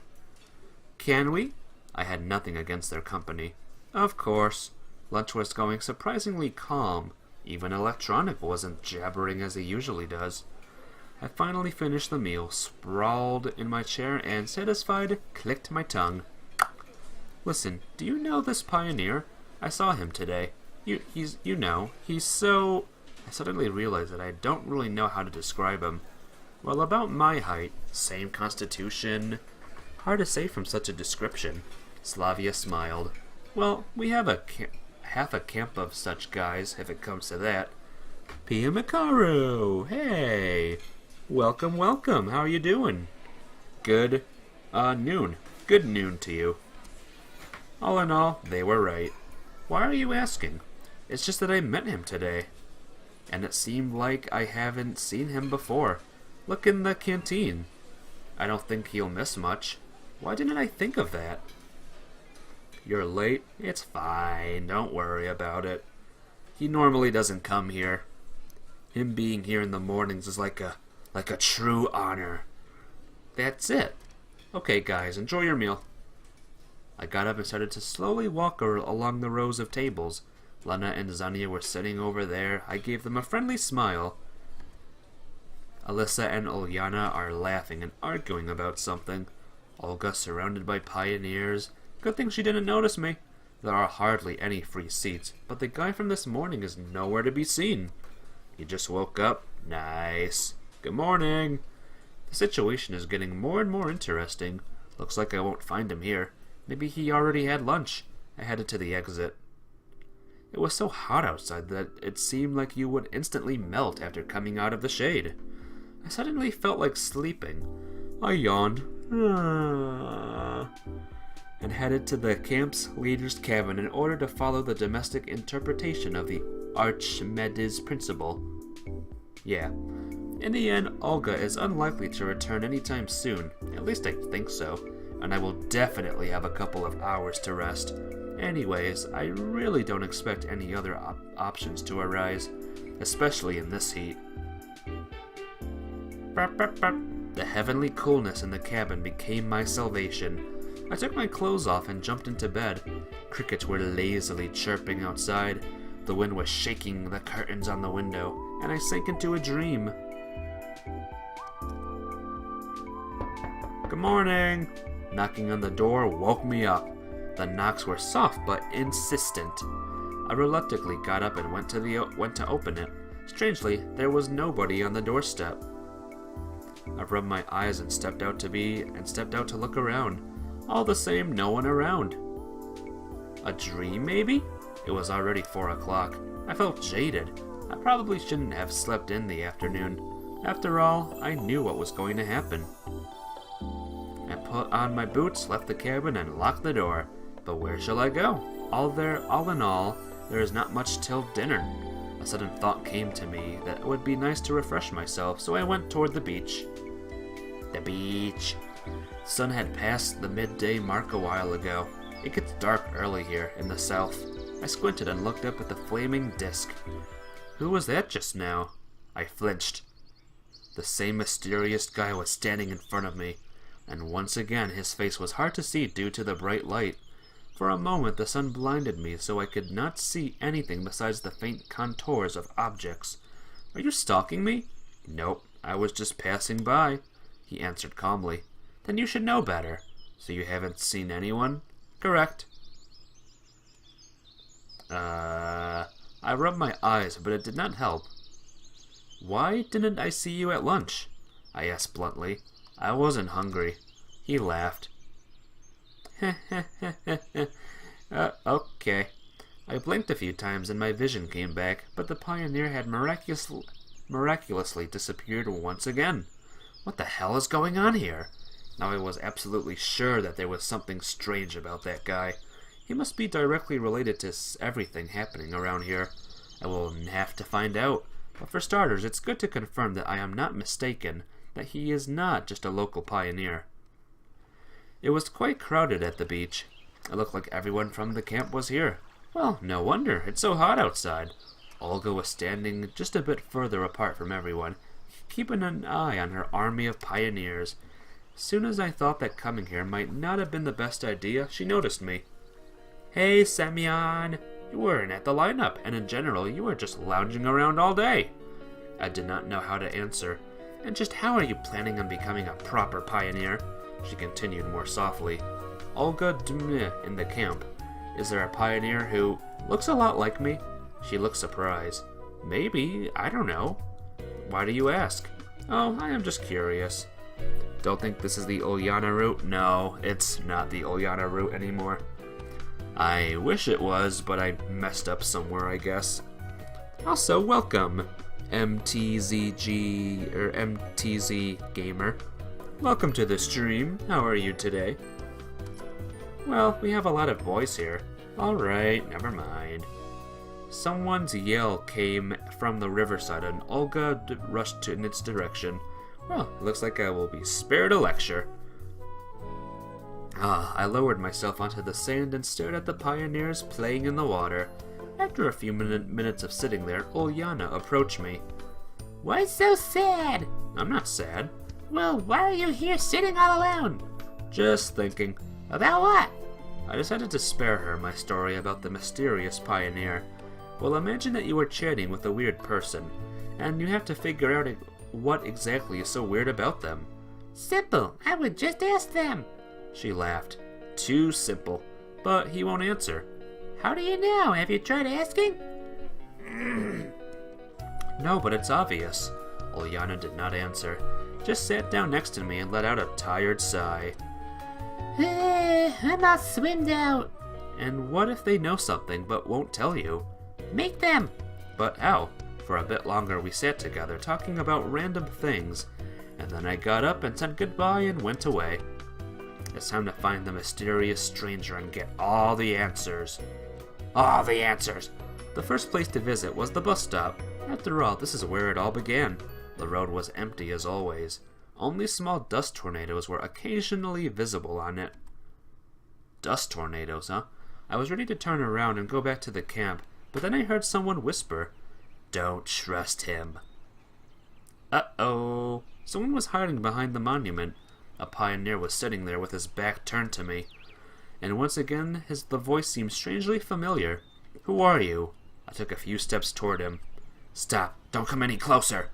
Can we? I had nothing against their company. Of course. Lunch was going surprisingly calm. Even Electronic wasn't jabbering as he usually does. I finally finished the meal, sprawled in my chair, and satisfied, clicked my tongue. Listen, do you know this pioneer? I saw him today. He's so... I suddenly realized that I don't really know how to describe him. Well, about my height, same constitution. Hard to say from such a description. Slavia smiled. Well, we have half a camp of such guys, if it comes to that. Pia Makaru, hey! Welcome, welcome, how are you doing? Good, noon. Good noon to you. All in all, they were right. Why are you asking? It's just that I met him today. And it seemed like I haven't seen him before. Look in the canteen. I don't think he'll miss much. Why didn't I think of that? You're late? It's fine. Don't worry about it. He normally doesn't come here. Him being here in the mornings is like a true honor. That's it. Okay, guys, enjoy your meal. I got up and started to slowly walk along the rows of tables. Lena and Zania were sitting over there. I gave them a friendly smile. Alyssa and Ulyana are laughing and arguing about something. Olga surrounded by pioneers. Good thing she didn't notice me. There are hardly any free seats, but the guy from this morning is nowhere to be seen. He just woke up. Nice. Good morning. The situation is getting more and more interesting. Looks like I won't find him here. Maybe he already had lunch. I headed to the exit. It was so hot outside that it seemed like you would instantly melt after coming out of the shade. I suddenly felt like sleeping. I yawned and headed to the camp's leader's cabin in order to follow the domestic interpretation of the Archimedes principle. Yeah. In the end, Olga is unlikely to return anytime soon. At least I think so. And I will definitely have a couple of hours to rest. Anyways, I really don't expect any other options to arise, especially in this heat. The heavenly coolness in the cabin became my salvation. I took my clothes off and jumped into bed. Crickets were lazily chirping outside. The wind was shaking the curtains on the window, and I sank into a dream. Good morning! Knocking on the door woke me up. The knocks were soft but insistent. I reluctantly got up and went to open it. Strangely, there was nobody on the doorstep. I rubbed my eyes and stepped out to look around. All the same, no one around. A dream, maybe? It was already 4 o'clock. I felt jaded. I probably shouldn't have slept in the afternoon. After all, I knew what was going to happen. put on my boots, left the cabin, and locked the door. But where shall I go? All in all, there is not much till dinner. A sudden thought came to me that it would be nice to refresh myself, so I went toward the beach. The beach. The sun had passed the midday mark a while ago. It gets dark early here in the south. I squinted and looked up at the flaming disk. Who was that just now? I flinched. The same mysterious guy was standing in front of me, and once again his face was hard to see due to the bright light. For a moment the sun blinded me so I could not see anything besides the faint contours of objects. Are you stalking me? Nope, I was just passing by, he answered calmly. Then you should know better. So you haven't seen anyone? Correct. I rubbed my eyes, but it did not help. Why didn't I see you at lunch? I asked bluntly. I wasn't hungry. He laughed. Okay. I blinked a few times and my vision came back, but the pioneer had miraculously disappeared once again. What the hell is going on here? Now I was absolutely sure that there was something strange about that guy. He must be directly related to everything happening around here. I will have to find out. But for starters, it's good to confirm that I am not mistaken, that he is not just a local pioneer. It was quite crowded at the beach. It looked like everyone from the camp was here. Well, no wonder, it's so hot outside. Olga was standing just a bit further apart from everyone, keeping an eye on her army of pioneers. As soon as I thought that coming here might not have been the best idea, she noticed me. Hey, Semyon! You weren't at the lineup, and in general, you were just lounging around all day. I did not know how to answer. And just how are you planning on becoming a proper pioneer? She continued more softly. Olga Dmih in the camp. Is there a pioneer who looks a lot like me? She looked surprised. Maybe, I don't know. Why do you ask? Oh, I am just curious. Don't think this is the Ulyana route? No, it's not the Ulyana route anymore. I wish it was, but I messed up somewhere, I guess. Also, welcome, MTZ Gamer. Welcome to the stream. How are you today? Well, we have a lot of boys here. Alright, never mind. Someone's yell came from the riverside and Olga rushed in its direction. Well, it looks like I will be spared a lecture. I lowered myself onto the sand and stared at the pioneers playing in the water. After a few minutes of sitting there, Ulyana approached me. Why so sad? I'm not sad. Well, why are you here sitting all alone? Just thinking. About what? I decided to spare her my story about the mysterious pioneer. Well, imagine that you were chatting with a weird person, and you have to figure out what exactly is so weird about them. Simple. I would just ask them. She laughed. Too simple. But he won't answer. How do you know? Have you tried asking? No, but it's obvious. Ulyana did not answer. Just sat down next to me and let out a tired sigh. I'm all swimmed out. And what if they know something but won't tell you? Make them. But how? For a bit longer we sat together talking about random things, and then I got up and said goodbye and went away. It's time to find the mysterious stranger and get all the answers. All the answers! The first place to visit was the bus stop. After all, this is where it all began. The road was empty as always. Only small dust tornadoes were occasionally visible on it. Dust tornadoes, huh? I was ready to turn around and go back to the camp, but then I heard someone whisper, "Don't trust him." Uh-oh. Someone was hiding behind the monument. A pioneer was sitting there with his back turned to me. And once again, the voice seemed strangely familiar. Who are you? I took a few steps toward him. Stop. Don't come any closer.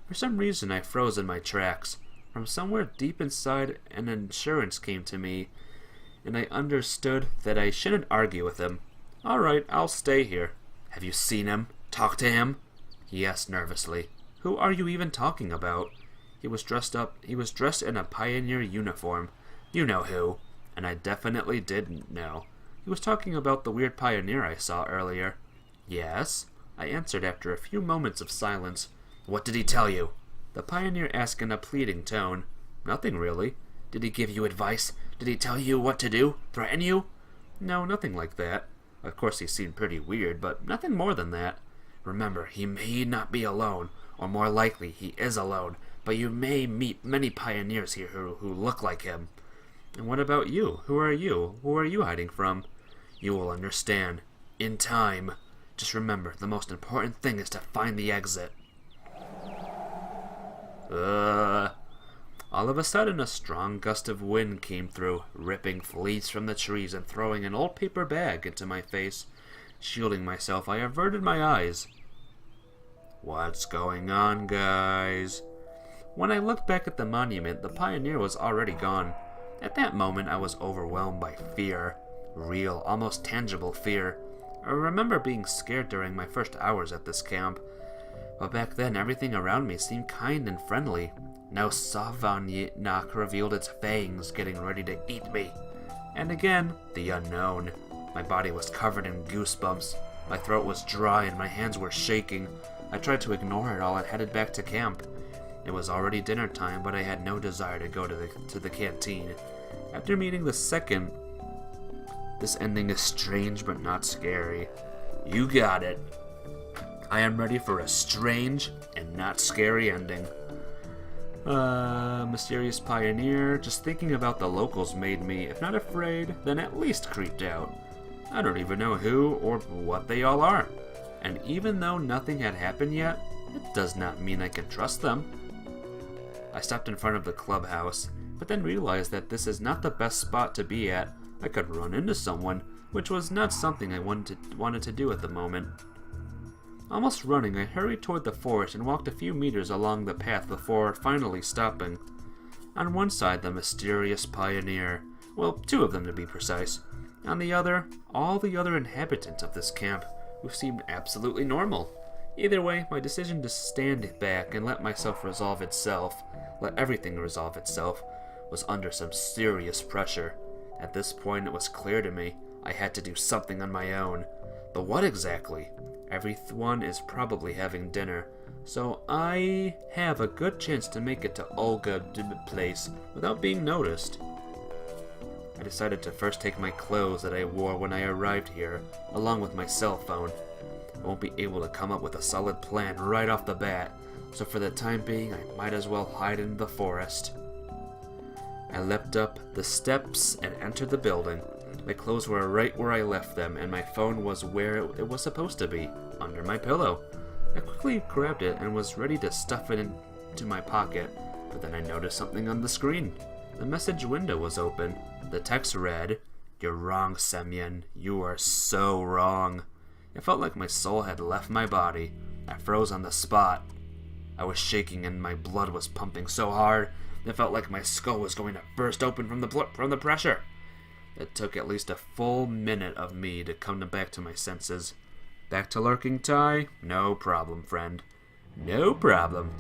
For some reason, I froze in my tracks. From somewhere deep inside, an assurance came to me, and I understood that I shouldn't argue with him. All right, I'll stay here. Have you seen him? Talk to him? He asked nervously. Who are you even talking about? He was dressed in a pioneer uniform. You know who. And I definitely didn't know. He was talking about the weird pioneer I saw earlier. Yes, I answered after a few moments of silence. What did he tell you? The pioneer asked in a pleading tone. Nothing really. Did he give you advice? Did he tell you what to do? Threaten you? No, nothing like that. Of course, he seemed pretty weird, but nothing more than that. Remember, he may not be alone, or more likely, he is alone, but you may meet many pioneers here who look like him. And what about you? Who are you? Who are you hiding from? You will understand. In time. Just remember, the most important thing is to find the exit. All of a sudden, a strong gust of wind came through, ripping leaves from the trees and throwing an old paper bag into my face. Shielding myself, I averted my eyes. What's going on, guys? When I looked back at the monument, the pioneer was already gone. At that moment, I was overwhelmed by fear. Real, almost tangible fear. I remember being scared during my first hours at this camp. But back then, everything around me seemed kind and friendly. Now Savanynak revealed its fangs, getting ready to eat me. And again, the unknown. My body was covered in goosebumps. My throat was dry and my hands were shaking. I tried to ignore it all and headed back to camp. It was already dinner time, but I had no desire to go to the canteen. After meeting the second, this ending is strange but not scary. You got it. I am ready for a strange and not scary ending. Mysterious pioneer. Just thinking about the locals made me, if not afraid, then at least creeped out. I don't even know who or what they all are. And even though nothing had happened yet, it does not mean I can trust them. I stopped in front of the clubhouse, but then realized that this is not the best spot to be at. I could run into someone, which was not something I wanted to do at the moment. Almost running, I hurried toward the forest and walked a few meters along the path before finally stopping. On one side, the mysterious pioneer. Well, two of them to be precise. On the other, all the other inhabitants of this camp, who seemed absolutely normal. Either way, my decision to stand back and let everything resolve itself, was under some serious pressure. At this point, it was clear to me I had to do something on my own. But what exactly? Everyone is probably having dinner, so I have a good chance to make it to Olga's place without being noticed. I decided to first take my clothes that I wore when I arrived here, along with my cell phone. I won't be able to come up with a solid plan right off the bat, so for the time being, I might as well hide in the forest. I leapt up the steps and entered the building. My clothes were right where I left them, and my phone was where it was supposed to be, under my pillow. I quickly grabbed it and was ready to stuff it into my pocket, but then I noticed something on the screen. The message window was open. The text read, "You're wrong, Semyon. You are so wrong." It felt like my soul had left my body. I froze on the spot. I was shaking and my blood was pumping so hard, it felt like my skull was going to burst open from the pressure. It took at least a full minute of me to come back to my senses. Back to lurking, Ty? No problem, friend. No problem.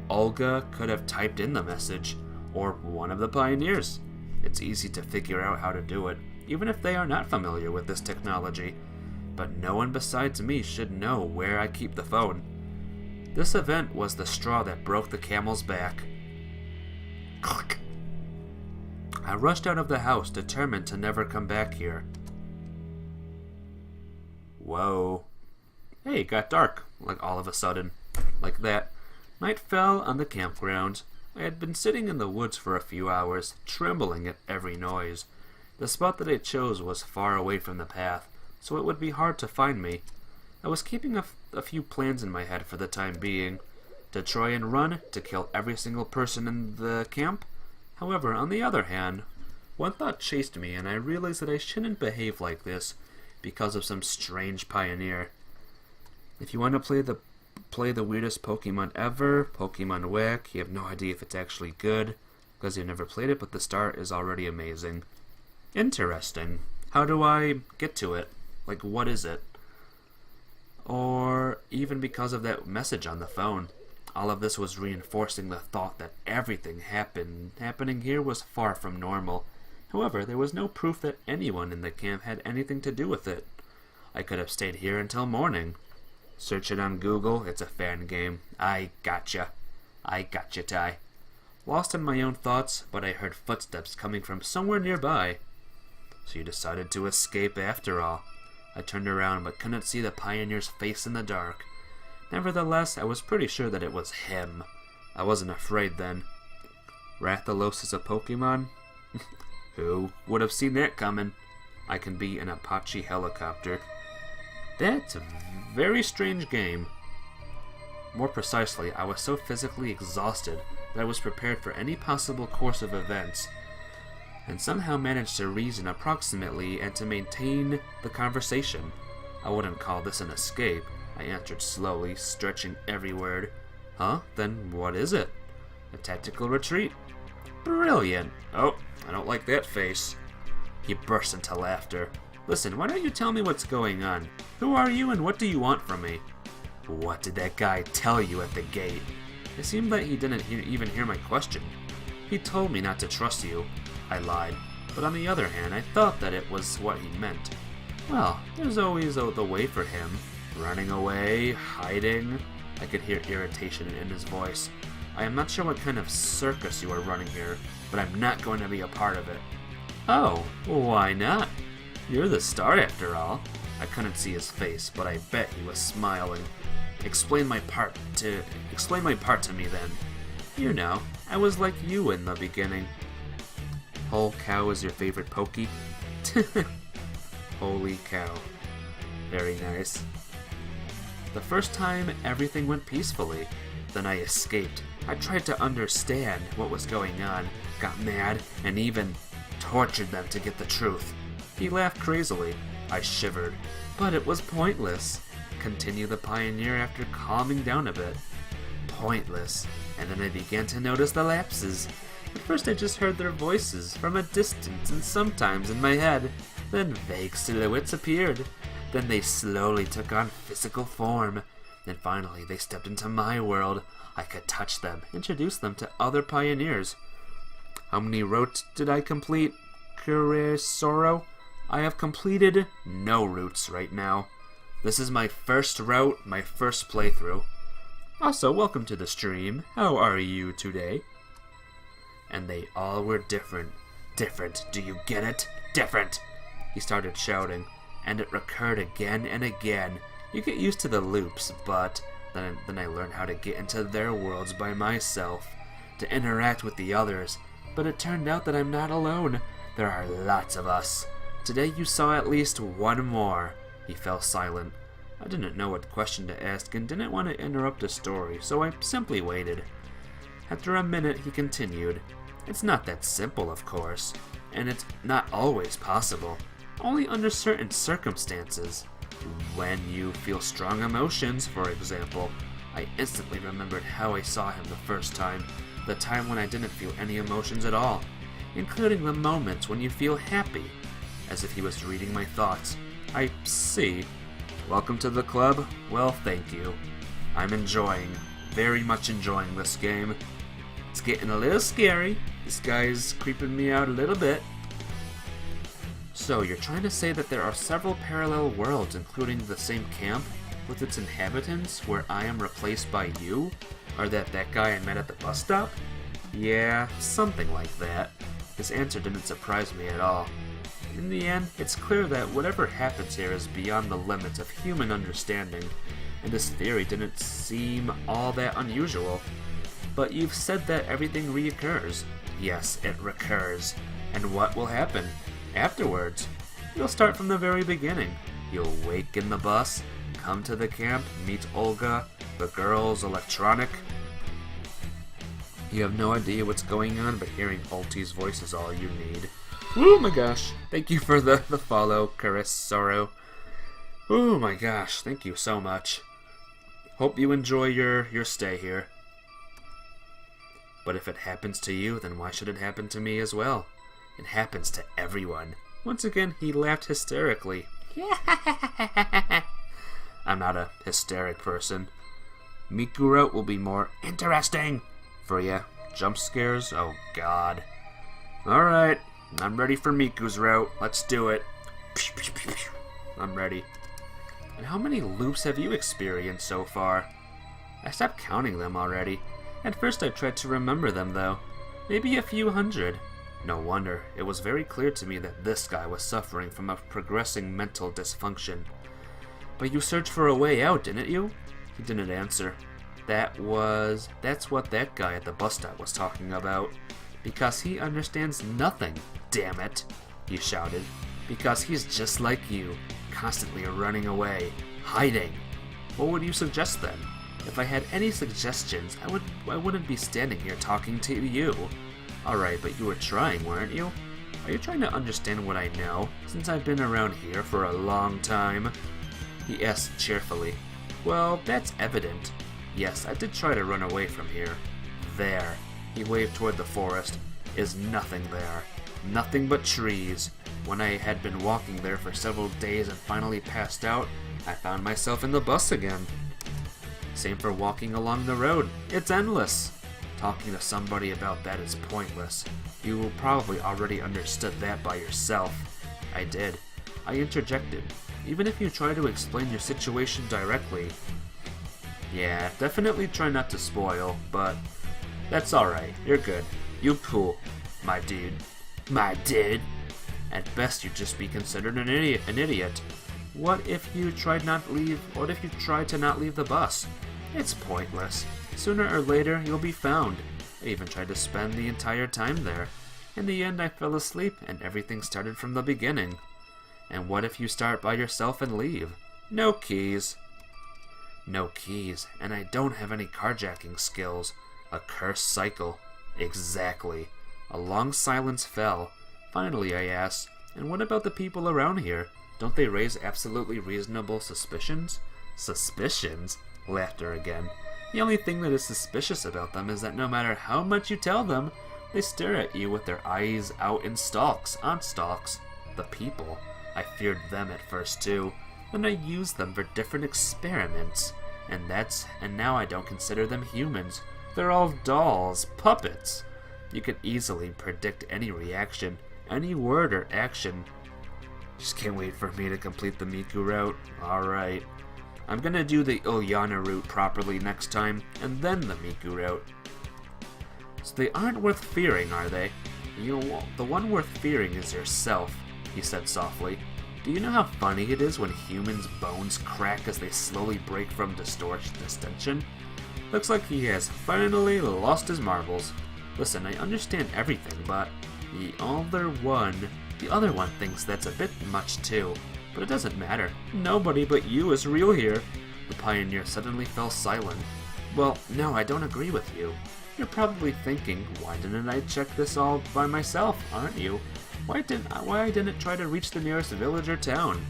Olga could have typed in the message, or one of the pioneers. It's easy to figure out how to do it, even if they are not familiar with this technology. But no one besides me should know where I keep the phone. This event was the straw that broke the camel's back. Click. I rushed out of the house, determined to never come back here. Whoa. Hey, it got dark, like all of a sudden. Like that. Night fell on the campground. I had been sitting in the woods for a few hours, trembling at every noise. The spot that I chose was far away from the path, so it would be hard to find me. I was keeping a few plans in my head for the time being. To try and run, to kill every single person in the camp. However, on the other hand, one thought chased me, and I realized that I shouldn't behave like this because of some strange pioneer. If you want to play the weirdest Pokemon ever, Pokemon Whack, you have no idea if it's actually good, because you've never played it, but the start is already amazing. Interesting. How do I get to it? Like, what is it? Or even because of that message on the phone. All of this was reinforcing the thought that everything happening here was far from normal. However, there was no proof that anyone in the camp had anything to do with it. I could have stayed here until morning. Search it on Google, it's a fan game. I gotcha, Ty. lost in my own thoughts, but I heard footsteps coming from somewhere nearby. So you decided to escape after all. I turned around but couldn't see the pioneer's face in the dark. Nevertheless, I was pretty sure that it was him. I wasn't afraid then. Rathalos is a Pokemon? Who would have seen that coming? I can be an Apache helicopter. That's a very strange game. More precisely, I was so physically exhausted that I was prepared for any possible course of events, and somehow managed to reason approximately and to maintain the conversation. I wouldn't call this an escape, I answered slowly, stretching every word. Huh? Then what is it? A tactical retreat. Brilliant. Oh, I don't like that face. He burst into laughter. Listen, why don't you tell me what's going on? Who are you and what do you want from me? What did that guy tell you at the gate? It seemed that he didn't even hear my question. He told me not to trust you. I lied. But on the other hand, I thought that it was what he meant. Well, there's always the way for him. Running away, hiding. I could hear irritation in his voice. I am not sure what kind of circus you are running here, but I'm not going to be a part of it. Oh, why not? You're the star after all. I couldn't see his face, but I bet he was smiling. Explain my part to me then. You know, I was like you in the beginning. Whole cow is your favorite pokey? Holy cow. Very nice. The first time, everything went peacefully. Then I escaped. I tried to understand what was going on, got mad, and even tortured them to get the truth. He laughed crazily. I shivered. But it was pointless. Continued the pioneer after calming down a bit. Pointless. And then I began to notice the lapses. At first I just heard their voices from a distance and sometimes in my head. Then vague silhouettes appeared. Then they slowly took on physical form. And finally they stepped into my world. I could touch them, introduce them to other pioneers. How many routes did I complete? Kuresoro? I have completed no routes right now. This is my first route, my first playthrough. Also, welcome to the stream. How are you today? And they all were different. Different, do you get it? Different! He started shouting, and it recurred again and again. You get used to the loops, but then I learned how to get into their worlds by myself, to interact with the others. But it turned out that I'm not alone. There are lots of us. Today you saw at least one more. He fell silent. I didn't know what question to ask and didn't want to interrupt the story, so I simply waited. After a minute, he continued. It's not that simple, of course, and it's not always possible. Only under certain circumstances. When you feel strong emotions, for example. I instantly remembered how I saw him the first time, the time when I didn't feel any emotions at all, including the moments when you feel happy, as if he was reading my thoughts. I see. Welcome to the club? Well, thank you. I'm very much enjoying this game. It's getting a little scary. This guy's creeping me out a little bit. So, you're trying to say that there are several parallel worlds, including the same camp, with its inhabitants, where I am replaced by you? Or that guy I met at the bus stop? Yeah, something like that. His answer didn't surprise me at all. In the end, it's clear that whatever happens here is beyond the limits of human understanding, and this theory didn't seem all that unusual. But you've said that everything reoccurs. Yes, it recurs. And what will happen? Afterwards, you'll start from the very beginning. You'll wake in the bus, come to the camp, meet Olga, the girls, electronic. You have no idea what's going on, but hearing Ulti's voice is all you need. Oh my gosh. Thank you for the follow, Kuresoro. Oh my gosh, thank you so much. Hope you enjoy your stay here. But if it happens to you, then why should it happen to me as well? It happens to everyone. Once again, he laughed hysterically. I'm not a hysteric person. Mikuro will be more interesting for ya. Jump scares? Oh god. Alright, I'm ready for Miku's route. Let's do it. I'm ready. And how many loops have you experienced so far? I stopped counting them already. At first I tried to remember them, though. Maybe a few hundred. No wonder. It was very clear to me that this guy was suffering from a progressing mental dysfunction. But you searched for a way out, didn't you? He didn't answer. That's what that guy at the bus stop was talking about. Because he understands nothing, damn it, he shouted. Because he's just like you, constantly running away, hiding. What would you suggest then? If I had any suggestions, I wouldn't be standing here talking to you. Alright, but you were trying, weren't you? Are you trying to understand what I know, since I've been around here for a long time? He asked cheerfully. Well, that's evident. Yes, I did try to run away from here. There, he waved toward the forest, is nothing there. Nothing but trees. When I had been walking there for several days and finally passed out, I found myself in the bus again. Same for walking along the road. It's endless. Talking to somebody about that is pointless. You probably already understood that by yourself. I did. I interjected. Even if you try to explain your situation directly. Yeah, definitely try not to spoil, but that's alright. You're good. You cool, my dude. My dude. At best, you'd just be considered an idiot. What if you tried to not leave the bus? It's pointless. Sooner or later, you'll be found. I even tried to spend the entire time there. In the end, I fell asleep, and everything started from the beginning. And what if you start by yourself and leave? No keys. No keys, and I don't have any carjacking skills. A cursed cycle. Exactly. A long silence fell. Finally, I asked, and what about the people around here? Don't they raise absolutely reasonable suspicions? Suspicions? Laughter again. The only thing that is suspicious about them is that no matter how much you tell them, they stare at you with their eyes out on stalks. The people. I feared them at first too. Then I used them for different experiments. And now I don't consider them humans. They're all dolls, puppets. You could easily predict any reaction, any word or action. Just can't wait for me to complete the Miku route. Alright. I'm gonna do the Ilyana route properly next time, and then the Miku route. So they aren't worth fearing, are they? The one worth fearing is yourself, he said softly. Do you know how funny it is when humans' bones crack as they slowly break from distension? Looks like he has finally lost his marbles. Listen, I understand everything, but the other one thinks that's a bit much too. But it doesn't matter. Nobody but you is real here. The pioneer suddenly fell silent. Well, no, I don't agree with you. You're probably thinking, why didn't I check this all by myself, aren't you? Why didn't I try to reach the nearest village or town?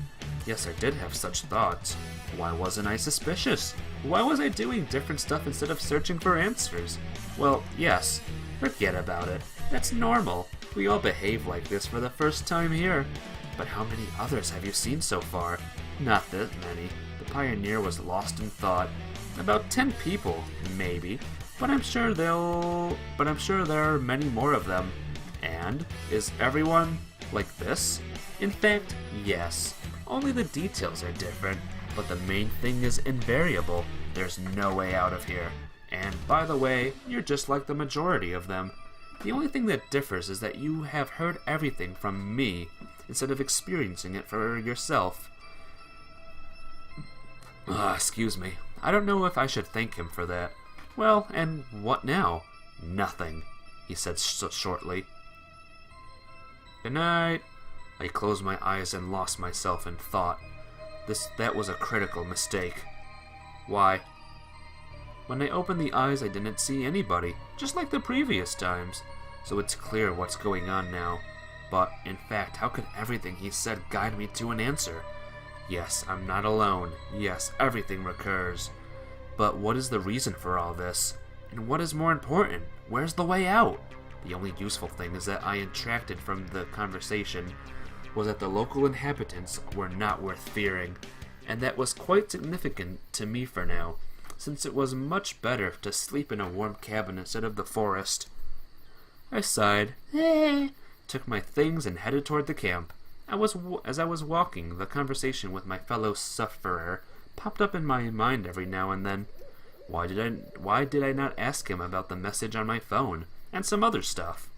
Yes, I did have such thoughts. Why wasn't I suspicious? Why was I doing different stuff instead of searching for answers? Well, yes. Forget about it. That's normal. We all behave like this for the first time here. But how many others have you seen so far? Not that many. The pioneer was lost in thought. About 10 people, maybe. But I'm sure there are many more of them. And is everyone like this? In fact, yes. Only the details are different, but the main thing is invariable. There's no way out of here. And by the way, you're just like the majority of them. The only thing that differs is that you have heard everything from me instead of experiencing it for yourself. Excuse me. I don't know if I should thank him for that. Well, and what now? Nothing, he said shortly. Good night. I closed my eyes and lost myself in thought. That was a critical mistake. Why? When I opened the eyes, I didn't see anybody, just like the previous times. So it's clear what's going on now. But, in fact, how could everything he said guide me to an answer? Yes, I'm not alone. Yes, everything recurs. But what is the reason for all this? And what is more important? Where's the way out? The only useful thing is that I extracted from the conversation was that the local inhabitants were not worth fearing, and that was quite significant to me for now, since it was much better to sleep in a warm cabin instead of the forest. I sighed, took my things and headed toward the camp. As I was walking, the conversation with my fellow sufferer popped up in my mind every now and then. Why did I not ask him about the message on my phone and some other stuff?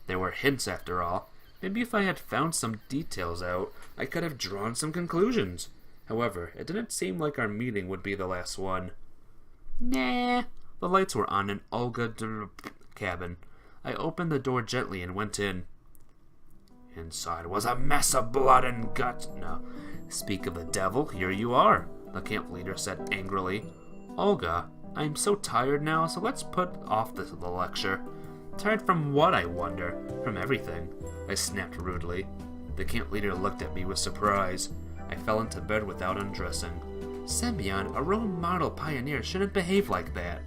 There were hints after all. Maybe if I had found some details out, I could have drawn some conclusions. However, it didn't seem like our meeting would be the last one. Nah. The lights were on in Olga's cabin. I opened the door gently and went in. Inside was a mess of blood and guts. No. Speak of the devil, here you are, the camp leader said angrily. Olga, I'm so tired now, so let's put off the lecture. Tired from what, I wonder? From everything, I snapped rudely. The camp leader looked at me with surprise. I fell into bed without undressing. Semyon, a role model pioneer, shouldn't behave like that.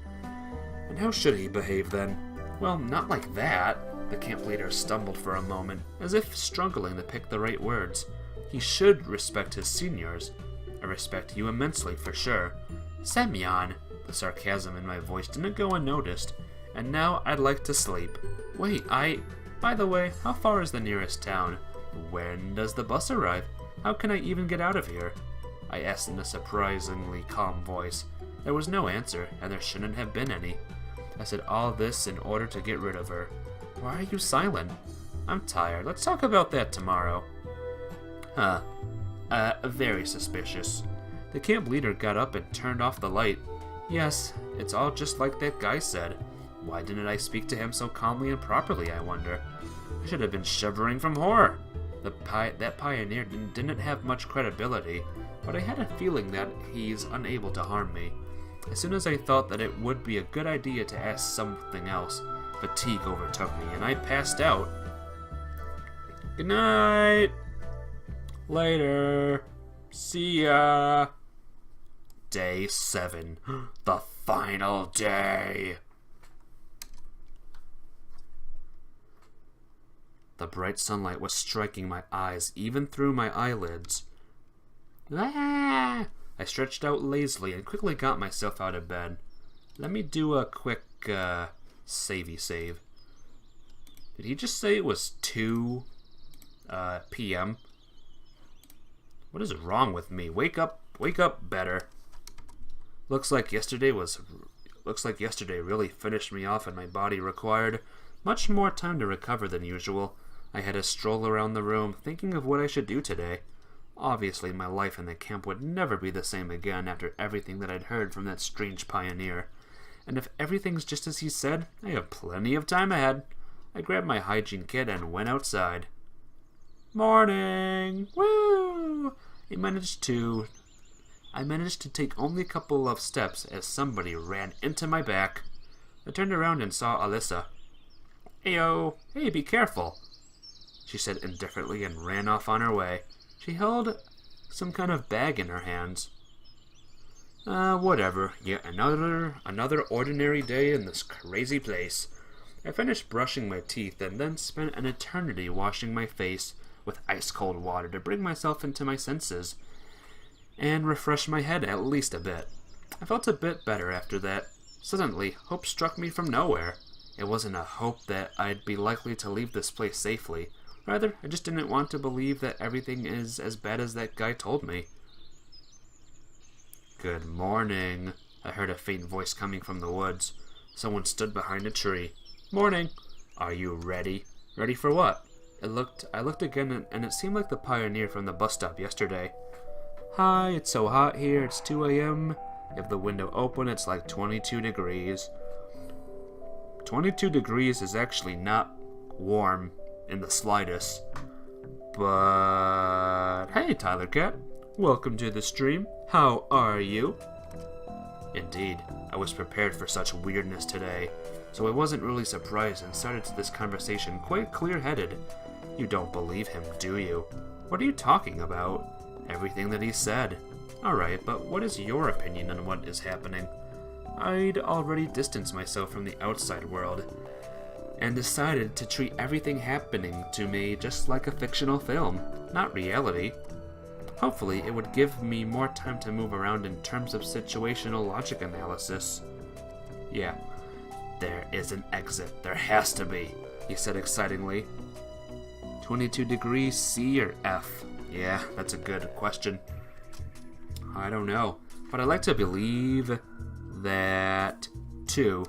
And how should he behave then? Well, not like that. The camp leader stumbled for a moment, as if struggling to pick the right words. He should respect his seniors. I respect you immensely, for sure. Semyon! The sarcasm in my voice didn't go unnoticed. And now I'd like to sleep. Wait, By the way, how far is the nearest town? When does the bus arrive? How can I even get out of here? I asked in a surprisingly calm voice. There was no answer, and there shouldn't have been any. I said all this in order to get rid of her. Why are you silent? I'm tired. Let's talk about that tomorrow. Very suspicious. The camp leader got up and turned off the light. Yes, it's all just like that guy said. Why didn't I speak to him so calmly and properly, I wonder? I should have been shivering from horror. That pioneer didn't have much credibility, but I had a feeling that he's unable to harm me. As soon as I thought that it would be a good idea to ask something else, fatigue overtook me, and I passed out. Good night. Later. See ya. Day 7. The final day. The bright sunlight was striking my eyes, even through my eyelids. Ah! I stretched out lazily and quickly got myself out of bed. Let me do a quick, savey save. Did he just say it was 2, p.m.? What is wrong with me? Wake up better. Looks like yesterday really finished me off and my body required much more time to recover than usual. I had a stroll around the room, thinking of what I should do today. Obviously, my life in the camp would never be the same again after everything that I'd heard from that strange pioneer. And if everything's just as he said, I have plenty of time ahead. I grabbed my hygiene kit and went outside. Morning! Woo! I managed to take only a couple of steps as somebody ran into my back. I turned around and saw Alyssa. Heyo! Hey, be careful! She said indifferently and ran off on her way. She held some kind of bag in her hands. Whatever. Yet another ordinary day in this crazy place. I finished brushing my teeth and then spent an eternity washing my face with ice-cold water to bring myself into my senses and refresh my head at least a bit. I felt a bit better after that. Suddenly, hope struck me from nowhere. It wasn't a hope that I'd be likely to leave this place safely. Rather, I just didn't want to believe that everything is as bad as that guy told me. Good morning. I heard a faint voice coming from the woods. Someone stood behind a tree. Morning. Are you ready? Ready for what? I looked again and it seemed like the pioneer from the bus stop yesterday. Hi, it's so hot here. It's 2 a.m. If the window open, it's like 22 degrees. 22 degrees is actually not warm in the slightest. But hey, Tyler Cat. Welcome to the stream. How are you? Indeed, I was prepared for such weirdness today, so I wasn't really surprised and started this conversation quite clear-headed. You don't believe him, do you? What are you talking about? Everything that he said. Alright, but what is your opinion on what is happening? I'd already distanced myself from the outside world and decided to treat everything happening to me just like a fictional film, not reality. Hopefully, it would give me more time to move around in terms of situational logic analysis. Yeah, there is an exit. There has to be, he said excitingly. 22 degrees C or F? Yeah, that's a good question. I don't know, but I like to believe That too.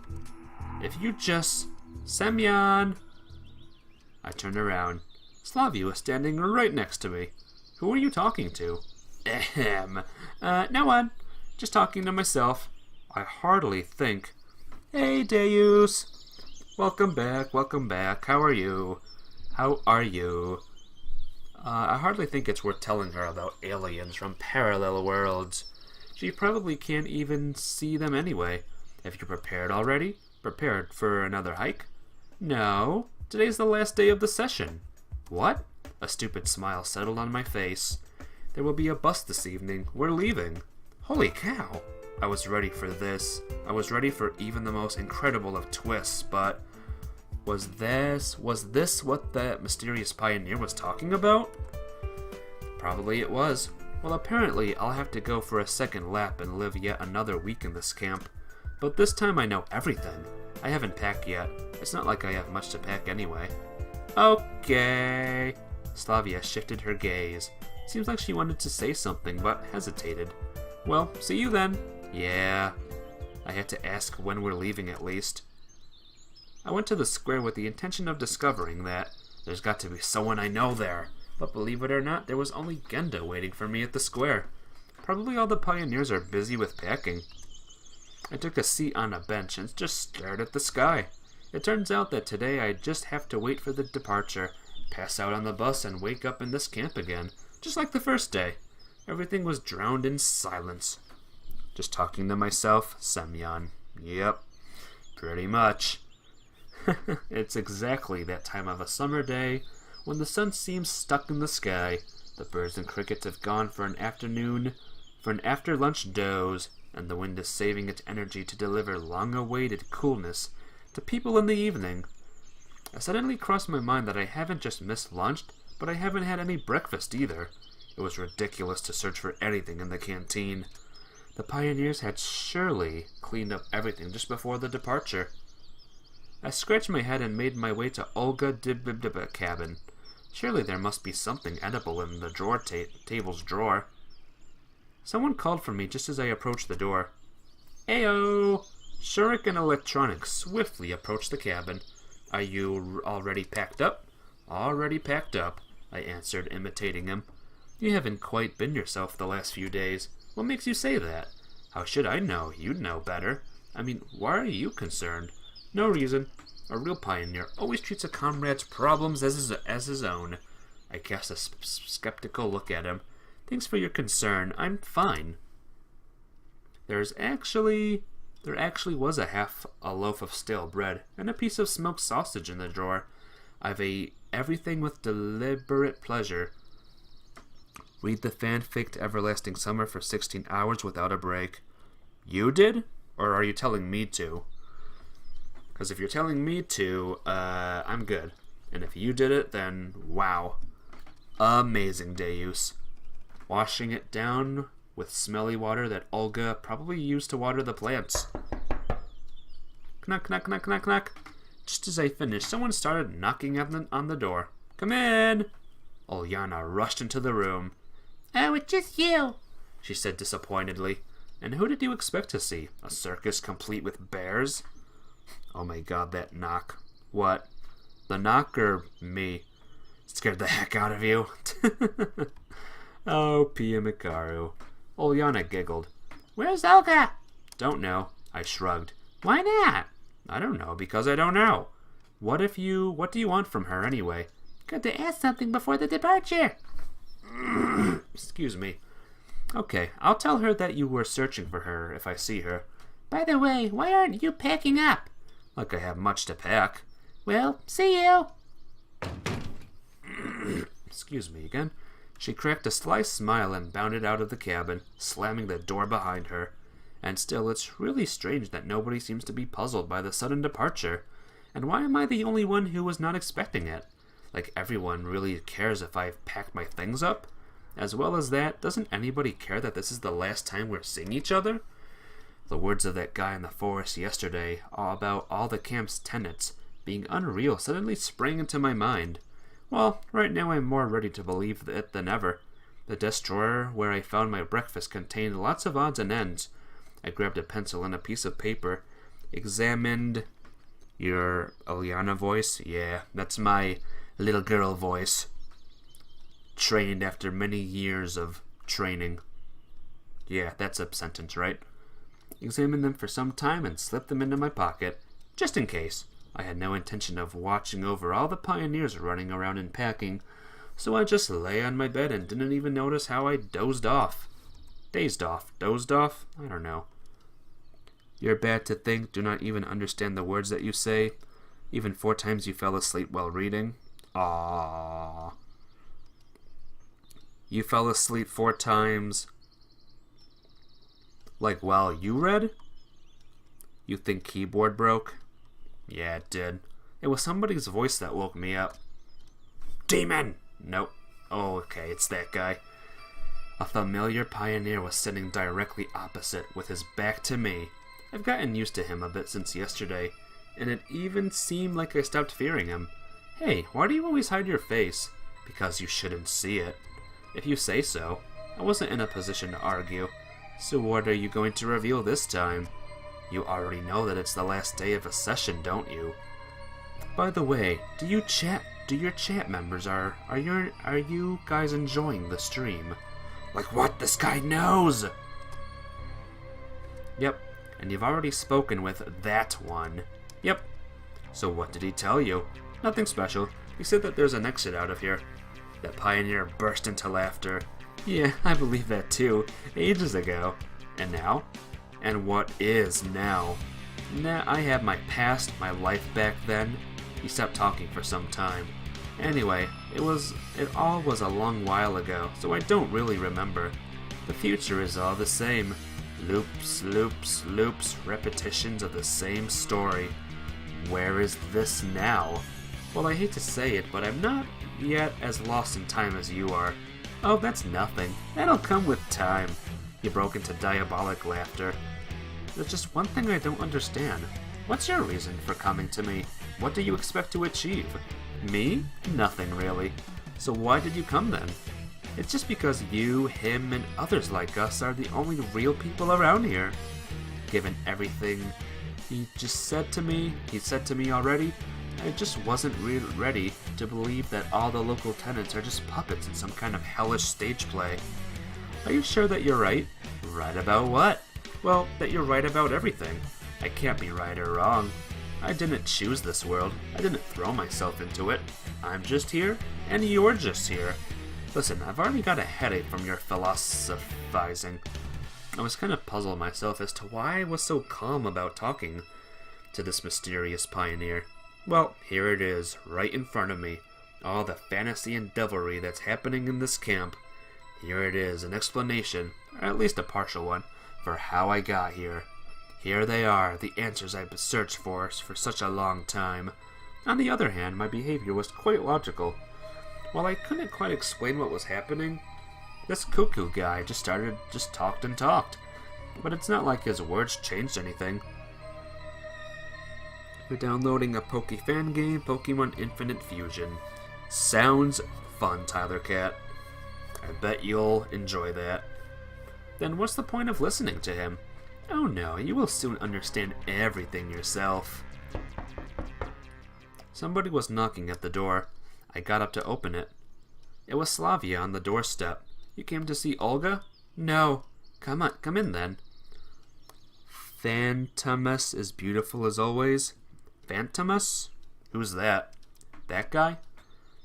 If you just... Semyon! I turned around. Slavia was standing right next to me. Who are you talking to? Ahem. No one. Just talking to myself. I hardly think. Hey, Deus. Welcome back, welcome back. How are you? How are you? I hardly think it's worth telling her about aliens from parallel worlds. She probably can't even see them anyway. Have you prepared already? Prepared for another hike? No. Today's the last day of the session. What? A stupid smile settled on my face. There will be a bus this evening. We're leaving. Holy cow. I was ready for this. I was ready for even the most incredible of twists, but... Was this what that mysterious pioneer was talking about? Probably it was. Well, apparently I'll have to go for a second lap and live yet another week in this camp. But this time I know everything. I haven't packed yet. It's not like I have much to pack anyway. Okay. Slavia shifted her gaze. Seems like she wanted to say something, but hesitated. Well, see you then. Yeah. I had to ask when we're leaving at least. I went to the square with the intention of discovering that there's got to be someone I know there. But believe it or not, there was only Genda waiting for me at the square. Probably all the pioneers are busy with packing. I took a seat on a bench and just stared at the sky. It turns out that today I just have to wait for the departure, pass out on the bus, and wake up in this camp again, just like the first day. Everything was drowned in silence. Just talking to myself, Semyon. Yep, pretty much. It's exactly that time of a summer day when the sun seems stuck in the sky. The birds and crickets have gone for an after-lunch doze, and the wind is saving its energy to deliver long-awaited coolness to people in the evening. It suddenly crossed my mind that I haven't just missed lunch, but I haven't had any breakfast either. It was ridiculous to search for anything in the canteen. The pioneers had surely cleaned up everything just before the departure. I scratched my head and made my way to Olga Dibibib's cabin. Surely there must be something edible in the table's drawer. Someone called for me just as I approached the door. Ayo! Shurik and Electronic swiftly approached the cabin. Are you already packed up? Already packed up, I answered, imitating him. You haven't quite been yourself the last few days. What makes you say that? How should I know? You'd know better. I mean, why are you concerned? No reason. A real pioneer always treats a comrade's problems as his own. I cast a skeptical look at him. Thanks for your concern. I'm fine. There actually was a loaf of stale bread and a piece of smoked sausage in the drawer. I've ate everything with deliberate pleasure. Read the fanfic to Everlasting Summer for 16 hours without a break. You did? Or are you telling me to? Because if you're telling me to, I'm good. And if you did it, then wow. Amazing, Deus. Washing it down with smelly water that Olga probably used to water the plants. Knock, knock, knock, knock, knock. Just as I finished, someone started knocking on the door. Come in! Ulyana rushed into the room. Oh, it's just you, she said disappointedly. And who did you expect to see? A circus complete with bears? Oh my god, that knock. What? The knock or me? Scared the heck out of you? Oh, Pia Mikaru. Ulyana giggled. Where's Olga? Don't know. I shrugged. Why not? I don't know, because I don't know. What do you want from her anyway? Got to ask something before the departure. Excuse me. Okay, I'll tell her that you were searching for her if I see her. By the way, why aren't you packing up? Like I have much to pack. Well, see you. Excuse me again. She cracked a sly smile and bounded out of the cabin, slamming the door behind her. And still, it's really strange that nobody seems to be puzzled by the sudden departure. And why am I the only one who was not expecting it? Like everyone really cares if I've packed my things up? As well as that, doesn't anybody care that this is the last time we're seeing each other? The words of that guy in the forest yesterday, all about all the camp's tenets being unreal, suddenly sprang into my mind. Well, right now I'm more ready to believe it than ever. The desk drawer where I found my breakfast contained lots of odds and ends. I grabbed a pencil and a piece of paper, examined your Eliana voice. Yeah, that's my little girl voice. Trained after many years of training. Yeah, that's a sentence, right? Examined them for some time and slipped them into my pocket, just in case. I had no intention of watching over all the pioneers running around and packing, so I just lay on my bed and didn't even notice how I dozed off. Dazed off. Dozed off? I don't know. You're bad to think, do not even understand the words that you say. Even 4 times you fell asleep while reading. Aww. You fell asleep 4 times. Like while you read? You think keyboard broke? Yeah, it did. It was somebody's voice that woke me up. Demon! Nope. Oh, okay, it's that guy. A familiar pioneer was sitting directly opposite, with his back to me. I've gotten used to him a bit since yesterday, and it even seemed like I stopped fearing him. Hey, why do you always hide your face? Because you shouldn't see it. If you say so. I wasn't in a position to argue. So what are you going to reveal this time? You already know that it's the last day of a session, don't you? By the way, do your chat members are you guys enjoying the stream? Like what? This guy knows! Yep, and you've already spoken with that one. Yep. So what did he tell you? Nothing special. He said that there's an exit out of here. The pioneer burst into laughter. Yeah, I believe that too. Ages ago. And now? And what is now? Now I have my past, my life back then. He stopped talking for some time. Anyway, it all was a long while ago, so I don't really remember. The future is all the same. Loops, loops, loops, repetitions of the same story. Where is this now? Well, I hate to say it, but I'm not yet as lost in time as you are. Oh, that's nothing. That'll come with time. He broke into diabolic laughter. There's just one thing I don't understand. What's your reason for coming to me? What do you expect to achieve? Me? Nothing, really. So why did you come then? It's just because you, him, and others like us are the only real people around here. Given everything he said to me already, I just wasn't really ready to believe that all the local tenants are just puppets in some kind of hellish stage play. Are you sure that you're right? Right about what? Well, that you're right about everything. I can't be right or wrong. I didn't choose this world. I didn't throw myself into it. I'm just here, and you're just here. Listen, I've already got a headache from your philosophizing. I was kind of puzzled myself as to why I was so calm about talking to this mysterious pioneer. Well, here it is, right in front of me. All the fantasy and devilry that's happening in this camp. Here it is, an explanation, or at least a partial one, for how I got here. Here they are, the answers I've searched for such a long time. On the other hand, my behavior was quite logical. While I couldn't quite explain what was happening, this cuckoo guy just talked and talked. But it's not like his words changed anything. We're downloading a Pokefan game, Pokemon Infinite Fusion. Sounds fun, Tyler Cat. I bet you'll enjoy that. Then what's the point of listening to him? Oh no, you will soon understand everything yourself. Somebody was knocking at the door. I got up to open it. It was Slavia on the doorstep. You came to see Olga? No. Come on, come in then. Phantomus is beautiful as always. Phantomus? Who's that? That guy?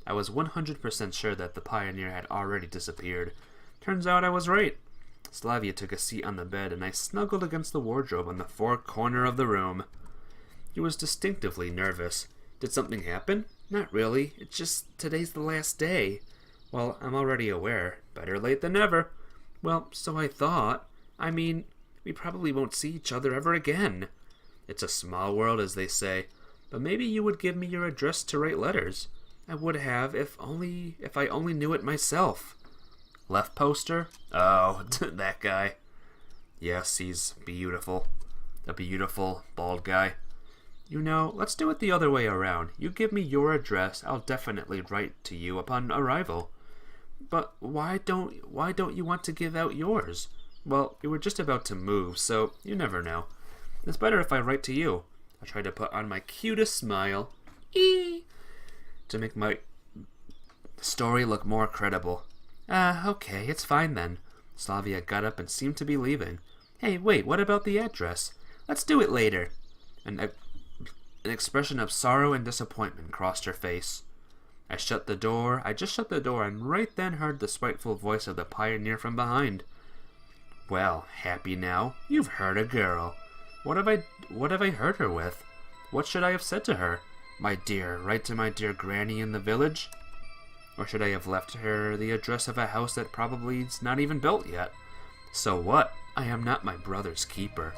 I was 100% sure that the pioneer had already disappeared. Turns out I was right. Slavia took a seat on the bed, and I snuggled against the wardrobe on the far corner of the room. He was distinctively nervous. Did something happen? Not really. It's just today's the last day. Well, I'm already aware. Better late than never. Well, so I thought. I mean, we probably won't see each other ever again. It's a small world, as they say. But maybe you would give me your address to write letters. I would have if I only knew it myself. Left poster? Oh, that guy. Yes, he's beautiful. A beautiful, bald guy. You know, let's do it the other way around. You give me your address, I'll definitely write to you upon arrival. But why don't you want to give out yours? Well, you were just about to move, so you never know. It's better if I write to you. I tried to put on my cutest smile to make my story look more credible. Okay, it's fine then. Slavia got up and seemed to be leaving. Hey, wait, what about the address? Let's do it later. An expression of sorrow and disappointment crossed her face. I just shut the door, and right then heard the spiteful voice of the pioneer from behind. Well, happy now? You've hurt a girl. What have I hurt her with? What should I have said to her? My dear, write to my dear granny in the village? Or should I have left her the address of a house that probably is not even built yet? So what? I am not my brother's keeper.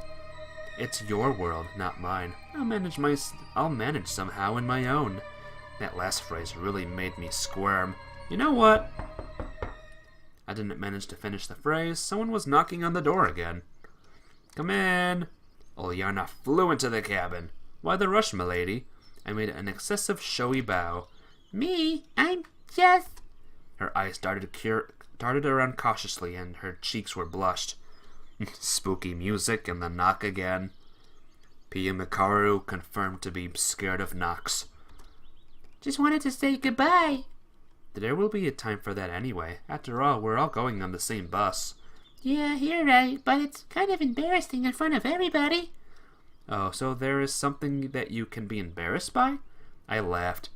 It's your world, not mine. I'll manage somehow in my own. That last phrase really made me squirm. You know what? I didn't manage to finish the phrase. Someone was knocking on the door again. Come in. Ulyana flew into the cabin. Why the rush, milady? I made an excessive showy bow. Me? I'm just... Her eyes darted around cautiously, and her cheeks were blushed. Spooky music and the knock again. Pia Mikaru confirmed to be scared of knocks. Just wanted to say goodbye. There will be a time for that anyway. After all, we're all going on the same bus. Yeah, you're right, but it's kind of embarrassing in front of everybody. Oh, so there is something that you can be embarrassed by? I laughed.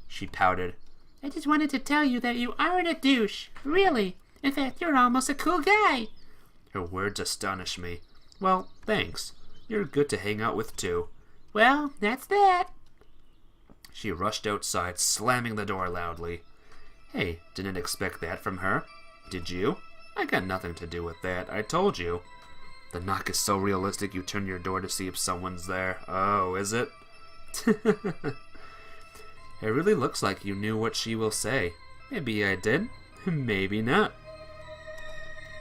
She pouted. I just wanted to tell you that you aren't a douche. Really. In fact, you're almost a cool guy. Her words astonished me. Well, thanks. You're good to hang out with, too. Well, that's that. She rushed outside, slamming the door loudly. Hey, didn't expect that from her. Did you? I got nothing to do with that, I told you. The knock is so realistic you turn your door to see if someone's there. Oh, is it? It really looks like you knew what she will say. Maybe I did. Maybe not.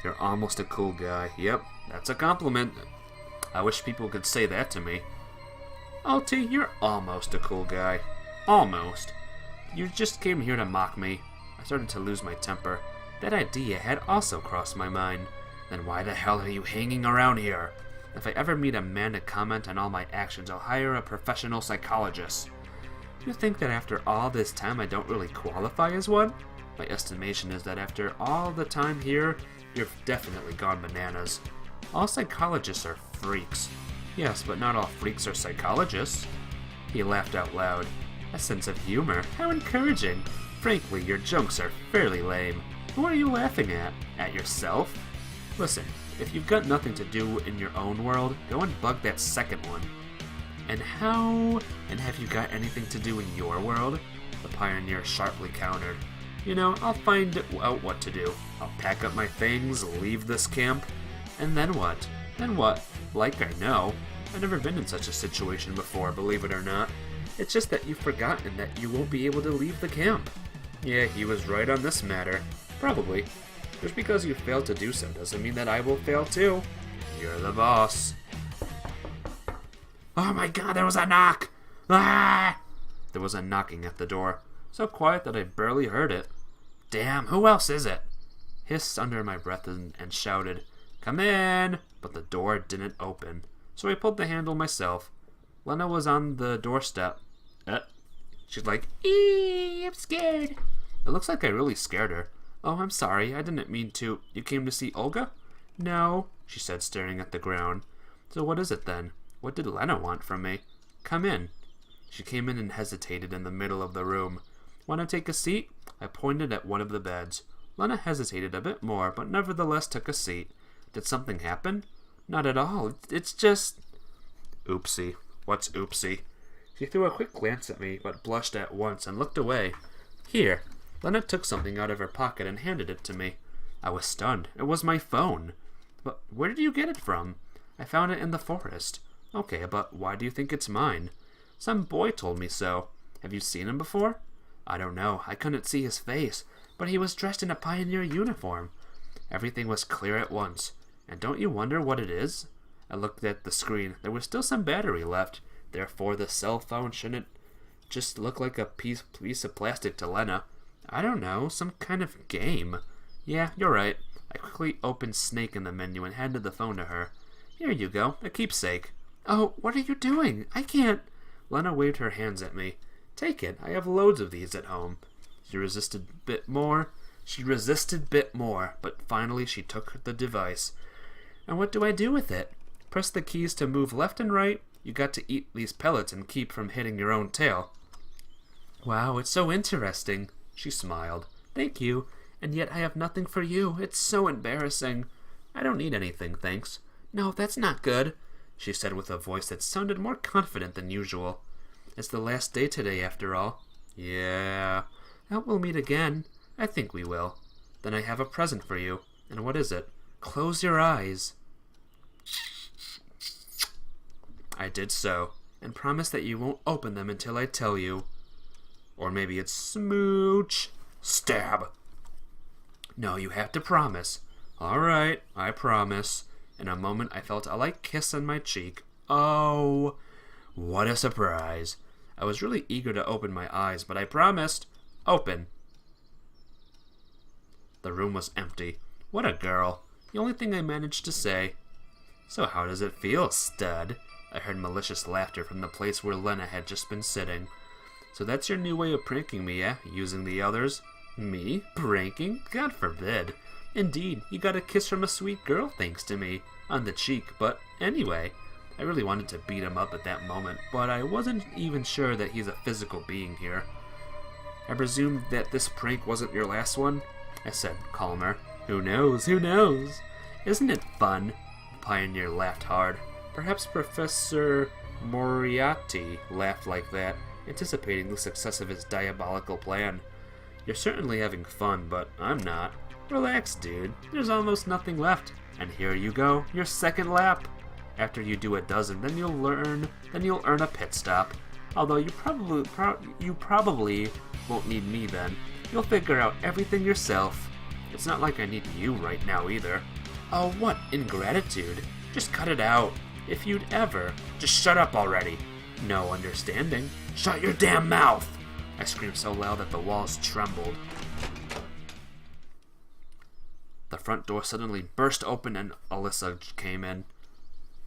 You're almost a cool guy. Yep, that's a compliment. I wish people could say that to me. Alti, you're almost a cool guy. Almost. You just came here to mock me. I started to lose my temper. That idea had also crossed my mind. Then why the hell are you hanging around here? If I ever meet a man to comment on all my actions, I'll hire a professional psychologist. You think that after all this time I don't really qualify as one? My estimation is that after all the time here, you've definitely gone bananas. All psychologists are freaks. Yes, but not all freaks are psychologists. He laughed out loud. A sense of humor. How encouraging. Frankly, your jokes are fairly lame. Who are you laughing at? At yourself? Listen, if you've got nothing to do in your own world, go and bug that second one. And have you got anything to do in your world? The pioneer sharply countered. You know, I'll find out what to do. I'll pack up my things, leave this camp, and then what? Then what? Like I know. I've never been in such a situation before, believe it or not. It's just that you've forgotten that you won't be able to leave the camp. Yeah, he was right on this matter. Probably. Just because you failed to do so doesn't mean that I will fail too. You're the boss. Oh my god, there was a knock! Ah! There was a knocking at the door. So quiet that I barely heard it. Damn, who else is it? Hissed under my breath and shouted, Come in! But the door didn't open. So I pulled the handle myself. Lena was on the doorstep. She's like, I'm scared. It looks like I really scared her. Oh, I'm sorry, I didn't mean to. You came to see Olga? No, she said, staring at the ground. So what is it then? What did Lena want from me? Come in. She came in and hesitated in the middle of the room. Want to take a seat? I pointed at one of the beds. Lena hesitated a bit more, but nevertheless took a seat. Did something happen? Not at all. It's just... Oopsie. What's oopsie? She threw a quick glance at me, but blushed at once and looked away. Here. Lena took something out of her pocket and handed it to me. I was stunned. It was my phone. But where did you get it from? I found it in the forest. Okay, but why do you think it's mine? Some boy told me so. Have you seen him before? I don't know. I couldn't see his face, but he was dressed in a pioneer uniform. Everything was clear at once. And don't you wonder what it is? I looked at the screen. There was still some battery left. Therefore, the cell phone shouldn't just look like a piece of plastic to Lena. I don't know. Some kind of game. Yeah, you're right. I quickly opened Snake in the menu and handed the phone to her. Here you go, a keepsake. Oh, what are you doing? I can't. Lena waved her hands at me. Take it, I have loads of these at home. She resisted bit more, but finally she took the device. And what do I do with it? Press the keys to move left and right. You got to eat these pellets and keep from hitting your own tail. Wow, it's so interesting. She smiled. Thank you. And yet I have nothing for you. It's so embarrassing. I don't need anything, thanks. No, that's not good, she said with a voice that sounded more confident than usual. It's the last day today, after all. Yeah. Hope we'll meet again. I think we will. Then I have a present for you. And what is it? Close your eyes. I did so, and promise that you won't open them until I tell you. Or maybe it's smooch. Stab. No, you have to promise. All right, I promise. In a moment, I felt a light kiss on my cheek. Oh, what a surprise. I was really eager to open my eyes, but I promised. Open. The room was empty. What a girl. The only thing I managed to say. So how does it feel, stud? I heard malicious laughter from the place where Lena had just been sitting. So that's your new way of pranking me, eh? Using the others? Me? Pranking? God forbid. Indeed, you got a kiss from a sweet girl thanks to me. On the cheek, but anyway. I really wanted to beat him up at that moment, but I wasn't even sure that he's a physical being here. I presume that this prank wasn't your last one? I said, calmer. Who knows? Who knows? Isn't it fun? The pioneer laughed hard. Perhaps Professor Moriarty laughed like that, anticipating the success of his diabolical plan. You're certainly having fun, but I'm not. Relax, dude. There's almost nothing left. And here you go, your second lap. After you do a dozen, then you'll earn a pit stop. Although you probably won't need me then. You'll figure out everything yourself. It's not like I need you right now either. Oh, what ingratitude. Just cut it out. If you'd ever. Just shut up already. No understanding. Shut your damn mouth! I screamed so loud that the walls trembled. The front door suddenly burst open and Alyssa came in.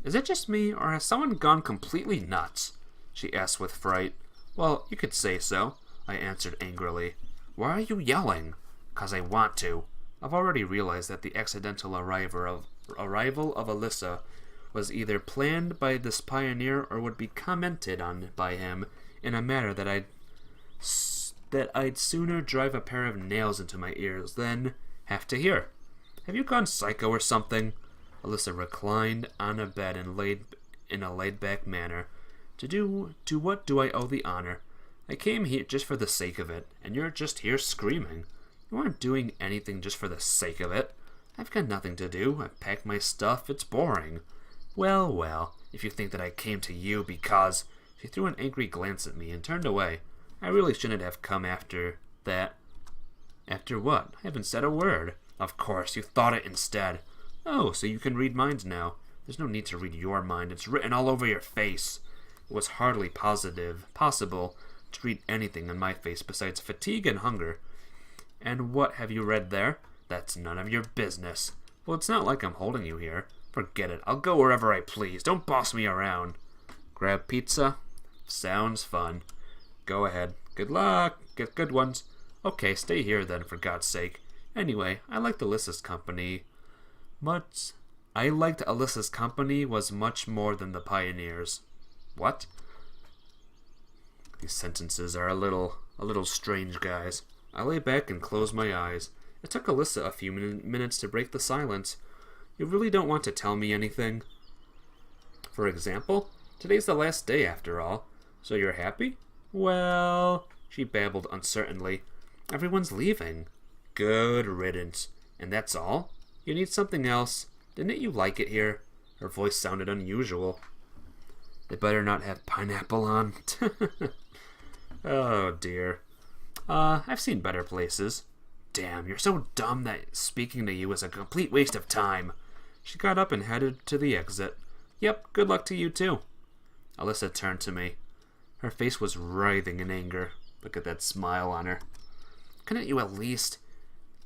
Is it just me, or has someone gone completely nuts? She asked with fright. Well, you could say so, I answered angrily. Why are you yelling? 'Cause I want to. I've already realized that the accidental arrival of Alyssa was either planned by this pioneer or would be commented on by him in a manner that I'd sooner drive a pair of nails into my ears than have to hear. Have you gone psycho or something? Alyssa reclined on a bed and laid in a laid-back manner. To what do I owe the honor? I came here just for the sake of it, and you're just here screaming. You aren't doing anything just for the sake of it. I've got nothing to do. I've packed my stuff. It's boring. Well, well, if you think that I came to you because... She threw an angry glance at me and turned away. I really shouldn't have come after that. After what? I haven't said a word. Of course, you thought it instead. Oh, so you can read minds now. There's no need to read your mind. It's written all over your face. It was hardly possible to read anything on my face besides fatigue and hunger. And what have you read there? That's none of your business. Well, it's not like I'm holding you here. Forget it. I'll go wherever I please. Don't boss me around. Grab pizza? Sounds fun. Go ahead. Good luck. Get good ones. Okay, stay here then, for God's sake. Anyway, I liked Alyssa's company was much more than the pioneers. What? These sentences are a little strange, guys. I lay back and closed my eyes. It took Alyssa a few minutes to break the silence. You really don't want to tell me anything? For example, today's the last day after all. So you're happy? Well, she babbled uncertainly. Everyone's leaving. Good riddance. And that's all? You need something else. Didn't you like it here? Her voice sounded unusual. They better not have pineapple on. Oh, dear. I've seen better places. Damn, you're so dumb that speaking to you is a complete waste of time. She got up and headed to the exit. Yep, good luck to you too. Alyssa turned to me. Her face was writhing in anger. Look at that smile on her. Couldn't you at least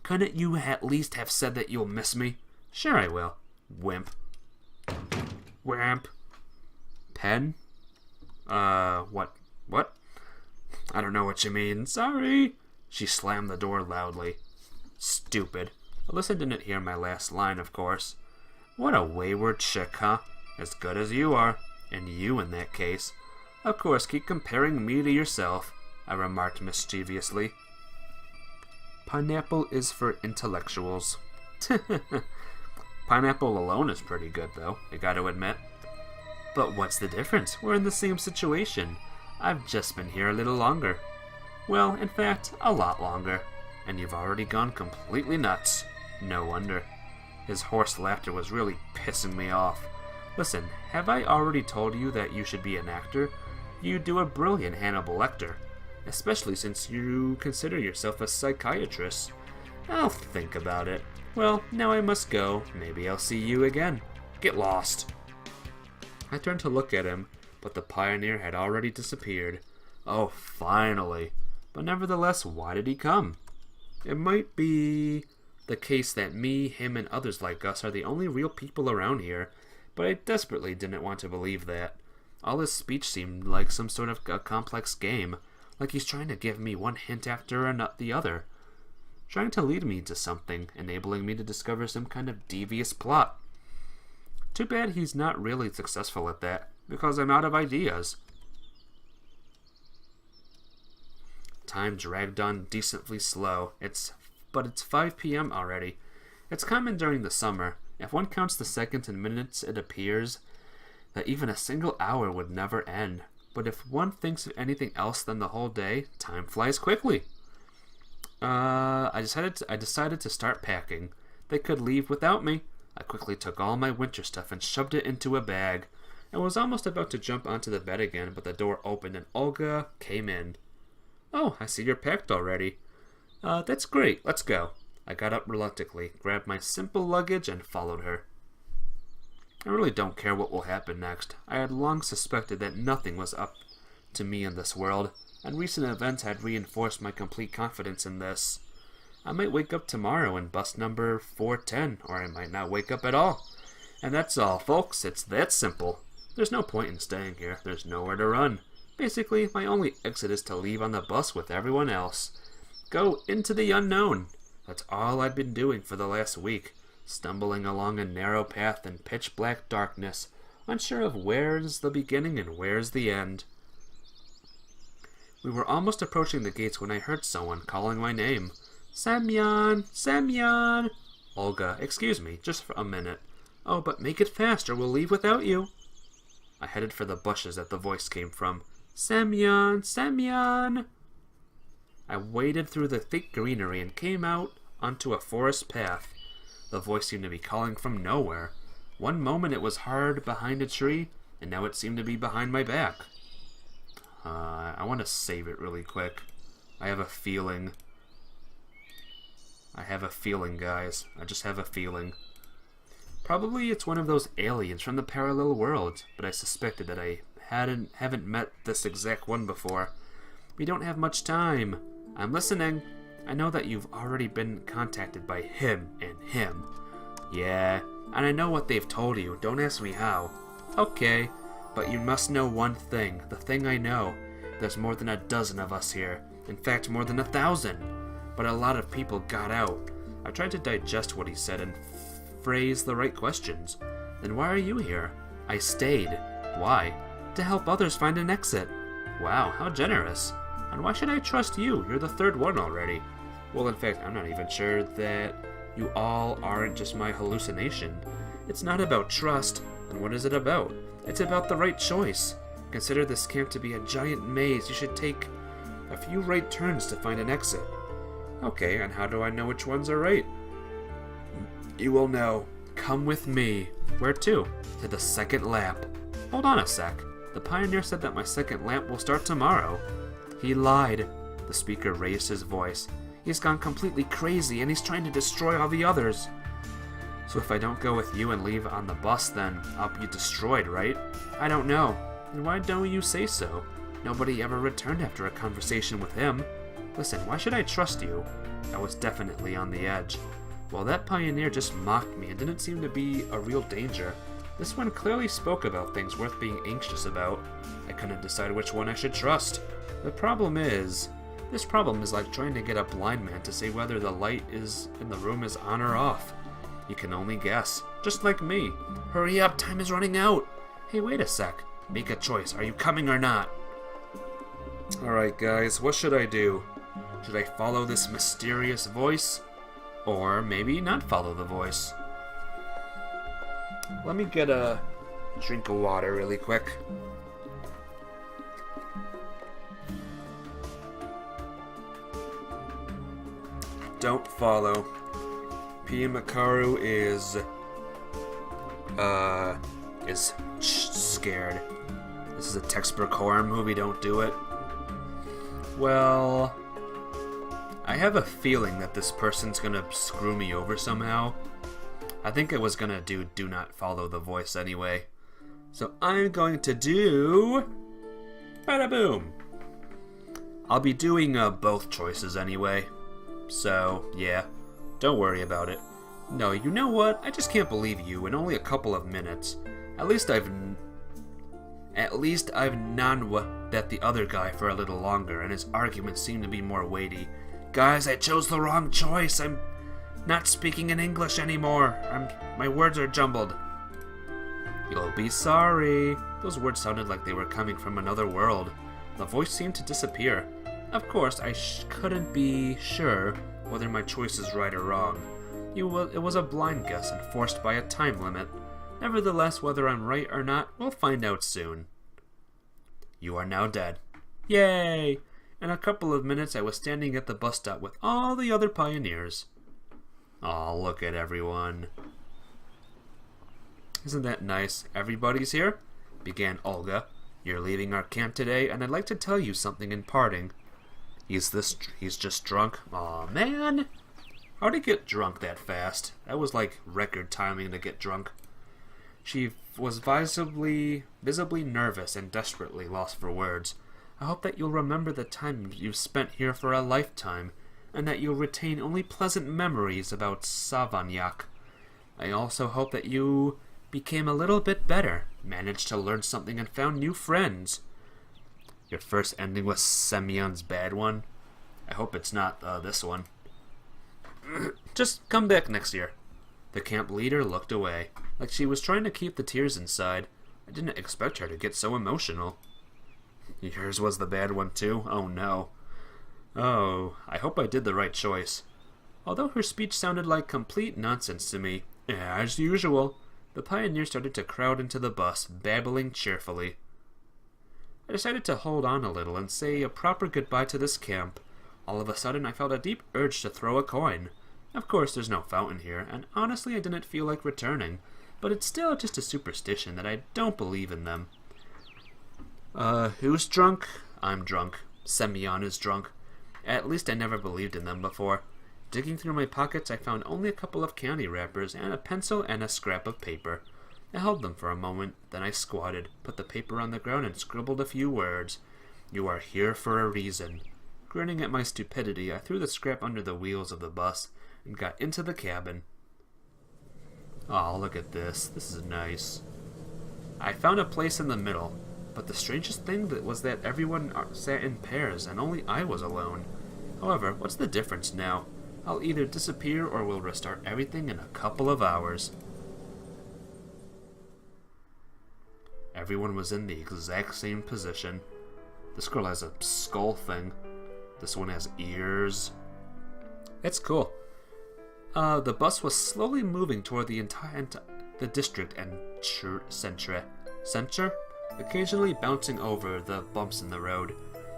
Couldn't you at least have said that you'll miss me? Sure I will. Wimp. Wimp. Pen? What? What? I don't know what you mean. Sorry. She slammed the door loudly. Stupid. Alyssa didn't hear my last line, of course. What a wayward chick, huh? As good as you are. And you in that case. Of course, keep comparing me to yourself, I remarked mischievously. Pineapple is for intellectuals. Pineapple alone is pretty good, though, I gotta admit. But what's the difference? We're in the same situation. I've just been here a little longer. Well, in fact, a lot longer. And you've already gone completely nuts. No wonder. His hoarse laughter was really pissing me off. Listen, have I already told you that you should be an actor? You do a brilliant Hannibal Lecter. Especially since you consider yourself a psychiatrist. I'll think about it. Well, now I must go. Maybe I'll see you again. Get lost. I turned to look at him, but the pioneer had already disappeared. Oh, finally. But nevertheless, why did he come? It might be the case that me, him, and others like us are the only real people around here, but I desperately didn't want to believe that. All his speech seemed like some sort of a complex game, like he's trying to give me one hint after the other, trying to lead me to something, enabling me to discover some kind of devious plot. Too bad he's not really successful at that, because I'm out of ideas. Time dragged on decently slow. But it's 5 p.m. already. It's common during the summer. If one counts the seconds and minutes, it appears that even a single hour would never end. But if one thinks of anything else than the whole day, time flies quickly. I decided to start packing. They could leave without me. I quickly took all my winter stuff and shoved it into a bag. I was almost about to jump onto the bed again, but the door opened and Olga came in. Oh, I see you're packed already. That's great. Let's go. I got up reluctantly, grabbed my simple luggage, and followed her. I really don't care what will happen next. I had long suspected that nothing was up to me in this world, and recent events had reinforced my complete confidence in this. I might wake up tomorrow in bus number 410, or I might not wake up at all. And that's all, folks. It's that simple. There's no point in staying here. There's nowhere to run. Basically, my only exit is to leave on the bus with everyone else. Go into the unknown. That's all I'd been doing for the last week, stumbling along a narrow path in pitch-black darkness, unsure of where's the beginning and where's the end. We were almost approaching the gates when I heard someone calling my name. Semyon! Semyon! Olga, excuse me, just for a minute. Oh, but make it fast or we'll leave without you. I headed for the bushes that the voice came from. Semyon! Semyon! I waded through the thick greenery and came out onto a forest path. The voice seemed to be calling from nowhere. One moment it was hard behind a tree, and now it seemed to be behind my back. I want to save it really quick. I have a feeling, guys. I just have a feeling. Probably it's one of those aliens from the parallel worlds, but I suspected that I haven't met this exact one before. We don't have much time. I'm listening. I know that you've already been contacted by him and him. Yeah, and I know what they've told you. Don't ask me how. Okay, but you must know one thing. The thing I know. There's more than a dozen of us here. In fact, more than 1,000. But a lot of people got out. I tried to digest what he said and phrase the right questions. Then why are you here? I stayed. Why? To help others find an exit. Wow, how generous. And why should I trust you? You're the third one already. Well, in fact, I'm not even sure that you all aren't just my hallucination. It's not about trust. And what is it about? It's about the right choice. Consider this camp to be a giant maze. You should take a few right turns to find an exit. Okay, and how do I know which ones are right? You will know. Come with me. Where to? To the second lamp. Hold on a sec. The pioneer said that my second lamp will start tomorrow. He lied. The speaker raised his voice. He's gone completely crazy and he's trying to destroy all the others. So if I don't go with you and leave on the bus, then I'll be destroyed, right? I don't know. And why don't you say so? Nobody ever returned after a conversation with him. Listen, why should I trust you? I was definitely on the edge. Well, that pioneer just mocked me and didn't seem to be a real danger. This one clearly spoke about things worth being anxious about. I couldn't decide which one I should trust. This problem is like trying to get a blind man to say whether the light is in the room is on or off. You can only guess, just like me. Hurry up, time is running out. Hey, wait a sec. Make a choice. Are you coming or not? Alright, guys, what should I do? Should I follow this mysterious voice? Or maybe not follow the voice? Let me get a drink of water really quick. Don't follow. P. Makaru is scared. This is a textbook horror movie, don't do it. Well, I have a feeling that this person's gonna screw me over somehow. I think I was gonna do not follow the voice anyway. So I'm going to do... Bada boom! I'll be doing both choices anyway. So, yeah, don't worry about it. No, you know what? I just can't believe you in only a couple of minutes. At least I've known that the other guy for a little longer, and his arguments seem to be more weighty. Guys, I chose the wrong choice. I'm not speaking in English anymore. My words are jumbled. You'll be sorry. Those words sounded like they were coming from another world. The voice seemed to disappear. Of course, I couldn't be sure whether my choice is right or wrong. It was a blind guess and forced by a time limit. Nevertheless, whether I'm right or not, we'll find out soon. You are now dead. Yay! In a couple of minutes, I was standing at the bus stop with all the other pioneers. Aw, look at everyone. Isn't that nice? Everybody's here? Began Olga. You're leaving our camp today, and I'd like to tell you something in parting. He's just drunk? Aw, man. How'd he get drunk that fast? That was like record timing to get drunk. She was visibly nervous and desperately lost for words. I hope that you'll remember the time you've spent here for a lifetime, and that you'll retain only pleasant memories about Savagnac. I also hope that you became a little bit better, managed to learn something and found new friends. Your first ending was Semyon's bad one. I hope it's not this one. Just come back next year. The camp leader looked away, like she was trying to keep the tears inside. I didn't expect her to get so emotional. Yours was the bad one too? Oh no. Oh, I hope I did the right choice. Although her speech sounded like complete nonsense to me, as usual, the pioneers started to crowd into the bus, babbling cheerfully. I decided to hold on a little and say a proper goodbye to this camp. All of a sudden, I felt a deep urge to throw a coin. Of course, there's no fountain here, and honestly, I didn't feel like returning, but it's still just a superstition that I don't believe in them. Who's drunk? I'm drunk. Semyon is drunk. At least I never believed in them before. Digging through my pockets, I found only a couple of candy wrappers and a pencil and a scrap of paper. I held them for a moment, then I squatted, put the paper on the ground, and scribbled a few words. You are here for a reason. Grinning at my stupidity, I threw the scrap under the wheels of the bus and got into the cabin. Oh, look at this. This is nice. I found a place in the middle, but the strangest thing was that everyone sat in pairs and only I was alone. However, what's the difference now? I'll either disappear or we'll restart everything in a couple of hours. Everyone was in the exact same position. This girl has a skull thing. This one has ears. It's cool. The bus was slowly moving toward the district and center, occasionally bouncing over the bumps in the road.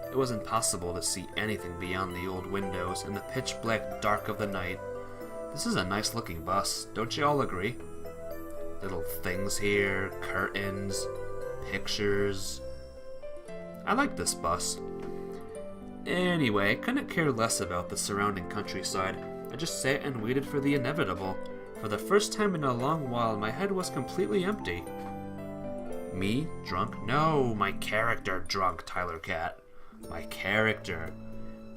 It was impossible to see anything beyond the old windows in the pitch-black dark of the night. This is a nice-looking bus, don't you all agree? Little things here, curtains, pictures. I like this bus. Anyway, I couldn't care less about the surrounding countryside. I just sat and waited for the inevitable. For the first time in a long while, my head was completely empty. Me? Drunk? No, my character drunk, Tyler Cat. My character.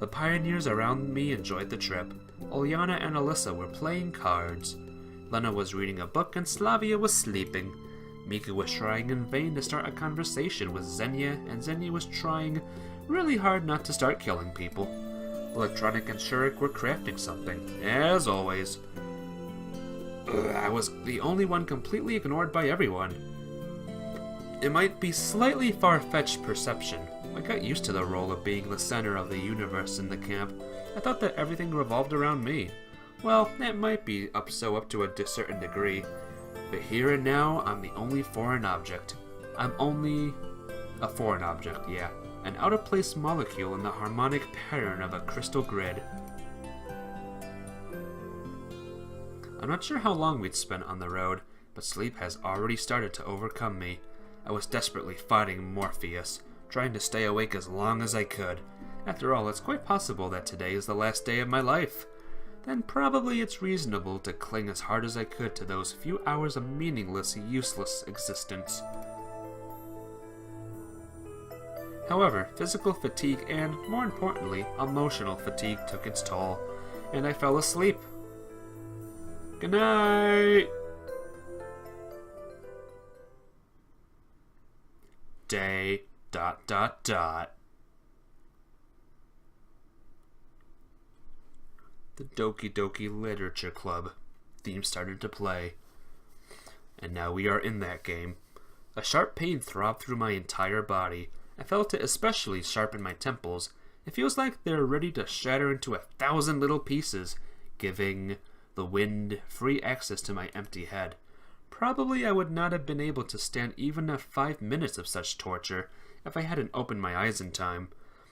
The pioneers around me enjoyed the trip. Ulyana and Alyssa were playing cards. Lena was reading a book and Slavia was sleeping. Mika was trying in vain to start a conversation with Xenia, and Xenia was trying really hard not to start killing people. Electronic and Shurik were crafting something, as always. I was the only one completely ignored by everyone. It might be slightly far-fetched perception. I got used to the role of being the center of the universe in the camp. I thought that everything revolved around me. Well, that might be up to a certain degree. But here and now, I'm the only foreign object. I'm only a foreign object, yeah. An out-of-place molecule in the harmonic pattern of a crystal grid. I'm not sure how long we'd spent on the road, but sleep has already started to overcome me. I was desperately fighting Morpheus, trying to stay awake as long as I could. After all, it's quite possible that today is the last day of my life. Then probably it's reasonable to cling as hard as I could to those few hours of meaningless, useless existence. However, physical fatigue and, more importantly, emotional fatigue took its toll, and I fell asleep. Good night! Day... ... The Doki Doki Literature Club theme started to play. And now we are in that game. A sharp pain throbbed through my entire body. I felt it especially sharp in my temples. It feels like they're ready to shatter into 1,000 little pieces, giving the wind free access to my empty head. Probably I would not have been able to stand even 5 minutes of such torture if I hadn't opened my eyes in time.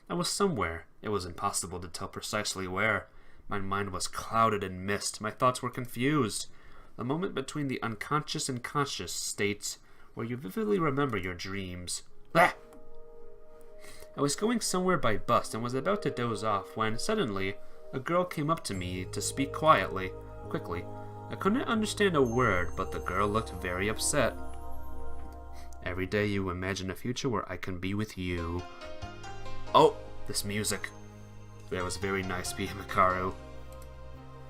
I was somewhere. It was impossible to tell precisely where. My mind was clouded in mist. My thoughts were confused. The moment between the unconscious and conscious states where you vividly remember your dreams. Blah! I was going somewhere by bus and was about to doze off when, suddenly, a girl came up to me to speak quickly. I couldn't understand a word, but the girl looked very upset. Every day you imagine a future where I can be with you. Oh, this music. That was very nice, Pia Mikaru.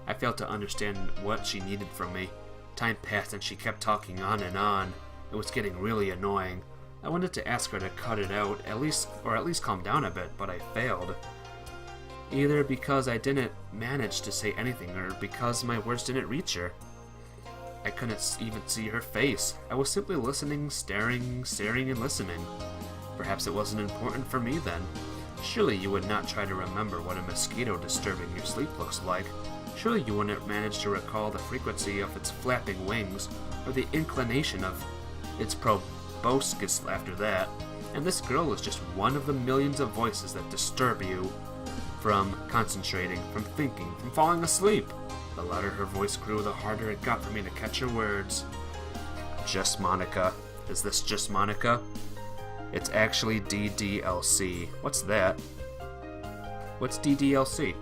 I failed to understand what she needed from me. Time passed and she kept talking on and on. It was getting really annoying. I wanted to ask her to cut it out, at least calm down a bit, but I failed. Either because I didn't manage to say anything, or because my words didn't reach her. I couldn't even see her face. I was simply listening, staring and listening. Perhaps it wasn't important for me then. Surely you would not try to remember what a mosquito disturbing your sleep looks like. Surely you wouldn't manage to recall the frequency of its flapping wings, or the inclination of its proboscis after that. And this girl is just one of the millions of voices that disturb you from concentrating, from thinking, from falling asleep. The louder her voice grew, the harder it got for me to catch her words. Just Monica. Is this just Monica? It's actually DDLC. What's that? What's DDLC?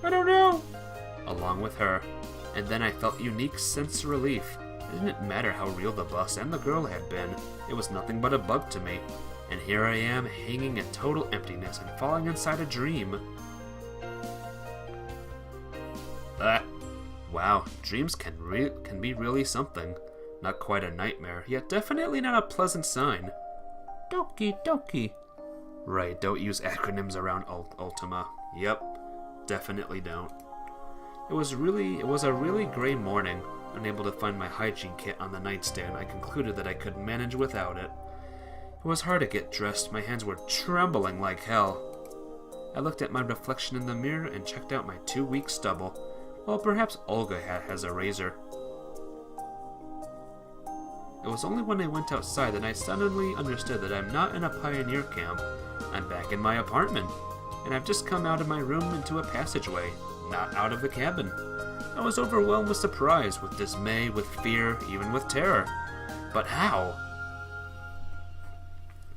I don't know. Along with her. And then I felt unique sense of relief. It didn't matter how real the bus and the girl had been. It was nothing but a bug to me. And here I am, hanging in total emptiness and falling inside a dream. Wow, dreams can be really something. Not quite a nightmare, yet definitely not a pleasant sign. Doki Doki. Right, don't use acronyms around Ultima. Yep, definitely don't. It was a really gray morning. Unable to find my hygiene kit on the nightstand, I concluded that I could manage without it. It was hard to get dressed. My hands were trembling like hell. I looked at my reflection in the mirror and checked out my 2-week stubble. Well, perhaps Olga has a razor. It was only when I went outside that I suddenly understood that I'm not in a pioneer camp. I'm back in my apartment, and I've just come out of my room into a passageway, not out of the cabin. I was overwhelmed with surprise, with dismay, with fear, even with terror. But how?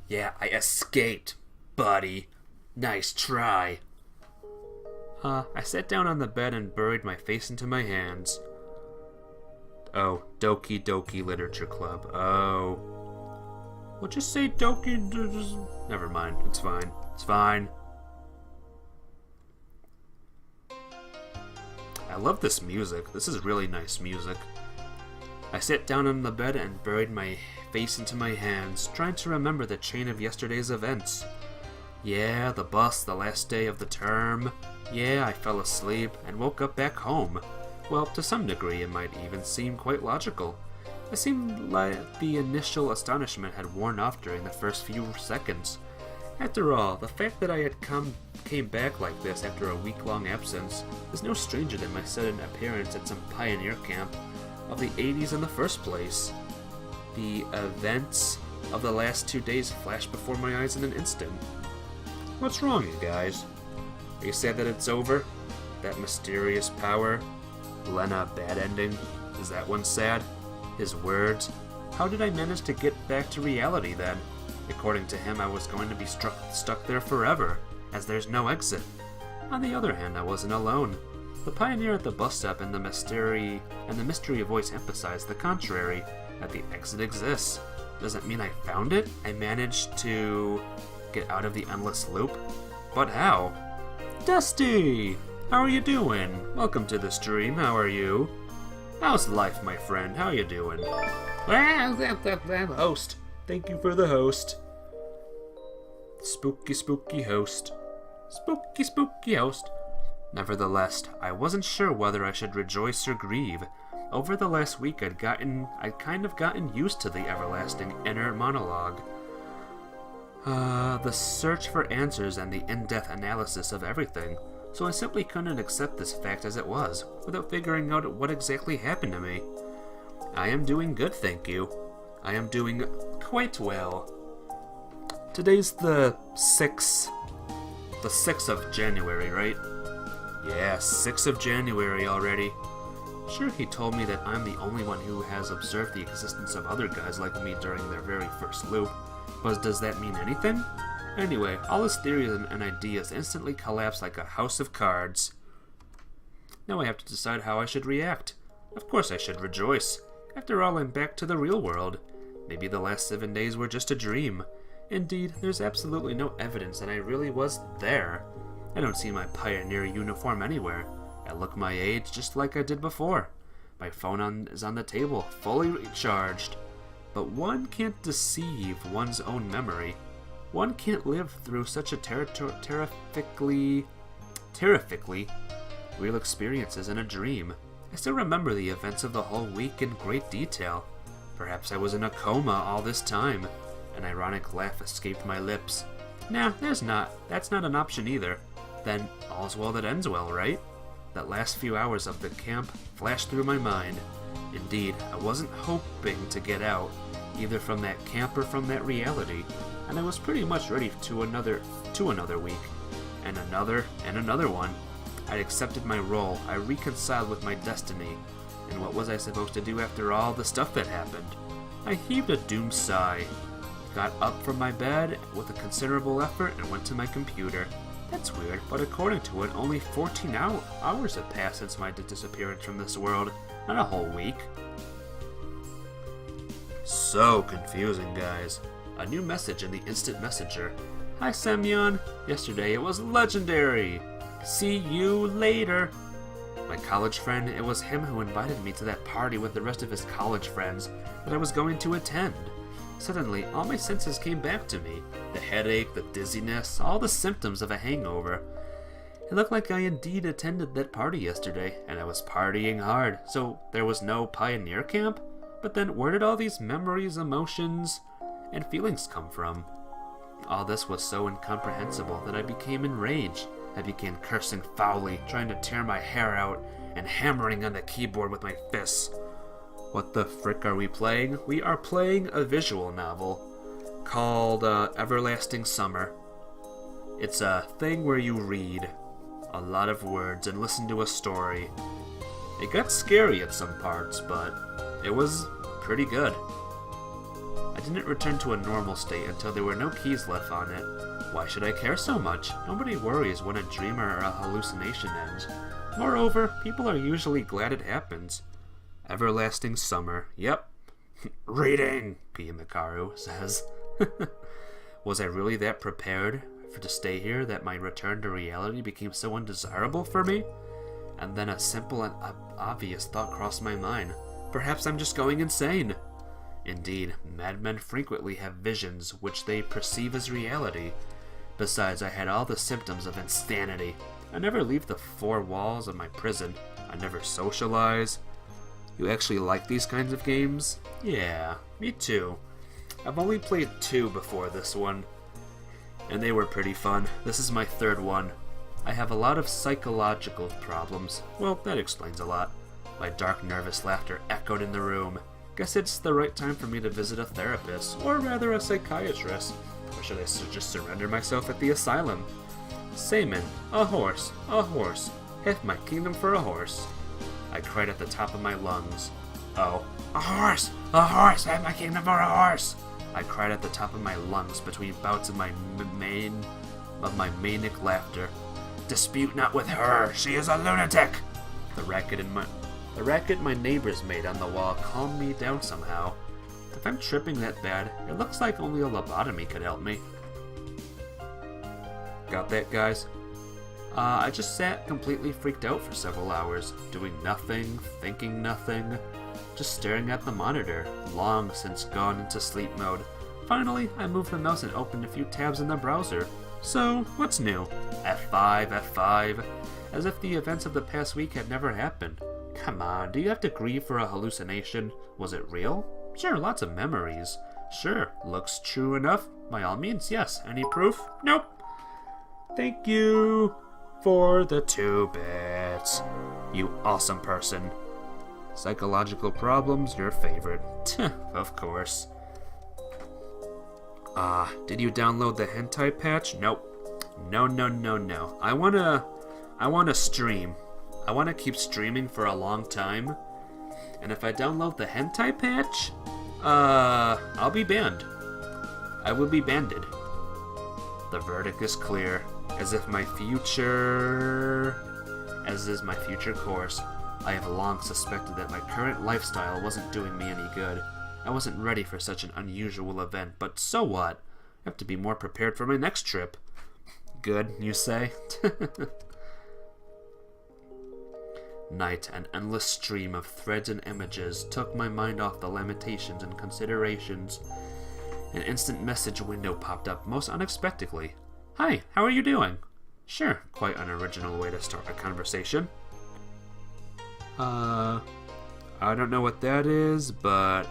Yeah, I escaped, buddy. Nice try. I sat down on the bed and buried my face into my hands. Oh, Doki Doki Literature Club. Oh. Well, just say Doki... Never mind. It's fine. It's fine. I love this music. This is really nice music. I sat down on the bed and buried my face into my hands, trying to remember the chain of yesterday's events. Yeah, the bus, the last day of the term. Yeah, I fell asleep and woke up back home. Well, to some degree, it might even seem quite logical. It seemed like the initial astonishment had worn off during the first few seconds. After all, the fact that I had came back like this after a week-long absence is no stranger than my sudden appearance at some pioneer camp of the 80s in the first place. The events of the last 2 days flashed before my eyes in an instant. What's wrong, you guys? Are you sad that it's over? That mysterious power? Lena bad ending? Is that one sad? His words? How did I manage to get back to reality then? According to him, I was going to be stuck there forever, as there's no exit. On the other hand, I wasn't alone. The pioneer at the bus stop and the mystery voice emphasized the contrary, that the exit exists. Does that mean I found it? I managed to get out of the endless loop? But how? Dusty! How are you doing? Welcome to the stream, how are you? How's life, my friend? How you doing? Host. Thank you for the host. Spooky, spooky host. Spooky, spooky host. Nevertheless, I wasn't sure whether I should rejoice or grieve. Over the last week, I'd kind of gotten used to the everlasting inner monologue. The search for answers and the in-depth analysis of everything. So I simply couldn't accept this fact as it was, without figuring out what exactly happened to me. I am doing good, thank you. I am doing quite well. Today's the 6th of January, right? Yeah, 6th of January already. Sure, he told me that I'm the only one who has observed the existence of other guys like me during their very first loop, but does that mean anything? Anyway, all his theories and ideas instantly collapse like a house of cards. Now I have to decide how I should react. Of course I should rejoice. After all, I'm back to the real world. Maybe the last 7 days were just a dream. Indeed, there's absolutely no evidence that I really was there. I don't see my pioneer uniform anywhere. I look my age just like I did before. My phone is on the table, fully recharged. But one can't deceive one's own memory. One can't live through such a terrifically real experiences in a dream. I still remember the events of the whole week in great detail. Perhaps I was in a coma all this time. An ironic laugh escaped my lips. Nah, that's not an option either. Then all's well that ends well, right? That last few hours of the camp flashed through my mind. Indeed, I wasn't hoping to get out, either from that camp or from that reality, and I was pretty much ready to another week, and another one. I'd accepted my role, I reconciled with my destiny, and what was I supposed to do after all the stuff that happened? I heaved a doomed sigh, got up from my bed with a considerable effort, and went to my computer. That's weird, but according to it, only 14 hours have passed since my disappearance from this world, not a whole week. So confusing, guys. A new message in the instant messenger. Hi, Semyon. Yesterday it was legendary. See you later. My college friend, it was him who invited me to that party with the rest of his college friends that I was going to attend. Suddenly, all my senses came back to me. The headache, the dizziness, all the symptoms of a hangover. It looked like I indeed attended that party yesterday, and I was partying hard, so there was no pioneer camp? But then where did all these memories, emotions, and feelings come from? All this was so incomprehensible that I became enraged. I began cursing foully, trying to tear my hair out, and hammering on the keyboard with my fists. What the frick are we playing? We are playing a visual novel called Everlasting Summer. It's a thing where you read a lot of words and listen to a story. It got scary at some parts, but it was pretty good. I didn't return to a normal state until there were no keys left on it. Why should I care so much? Nobody worries when a dream or a hallucination ends. Moreover, people are usually glad it happens. Everlasting Summer. Yep. Reading, Pia Mikaru says. Was I really that prepared to stay here that my return to reality became so undesirable for me? And then a simple and obvious thought crossed my mind. Perhaps I'm just going insane. Indeed, madmen frequently have visions which they perceive as reality. Besides, I had all the symptoms of insanity. I never leave the four walls of my prison. I never socialize. You actually like these kinds of games? Yeah, me too. I've only played 2 before this one, and they were pretty fun. This is my 3rd one. I have a lot of psychological problems. Well, that explains a lot. My dark, nervous laughter echoed in the room. Guess it's the right time for me to visit a therapist, or rather a psychiatrist. Or should I just surrender myself at the asylum? Semyon, a horse, hath my kingdom for a horse. I cried at the top of my lungs. Oh, a horse, hath my kingdom for a horse. I cried at the top of my lungs between bouts of my manic laughter. Dispute not with her, she is a lunatic. The racket my neighbors made on the wall calmed me down somehow. If I'm tripping that bad, it looks like only a lobotomy could help me. Got that, guys? I just sat completely freaked out for several hours, doing nothing, thinking nothing, just staring at the monitor, long since gone into sleep mode. Finally, I moved the mouse and opened a few tabs in the browser. So, what's new? F5, F5, as if the events of the past week had never happened. Come on, do you have to grieve for a hallucination? Was it real? Sure, lots of memories. Sure, looks true enough. By all means, yes. Any proof? Nope. Thank you for the 2 bits. You awesome person. Psychological problems, your favorite. Of course. Did you download the hentai patch? Nope. No. I wanna stream. I wanna keep streaming for a long time. And if I download the hentai patch, I'll be banned. I will be banded. The verdict is clear, as is my future course. I have long suspected that my current lifestyle wasn't doing me any good. I wasn't ready for such an unusual event, but so what? I have to be more prepared for my next trip. Good, you say? Night, an endless stream of threads and images, took my mind off the lamentations and considerations. An instant message window popped up most unexpectedly. Hi, how are you doing? Sure, quite an original way to start a conversation. I don't know what that is, but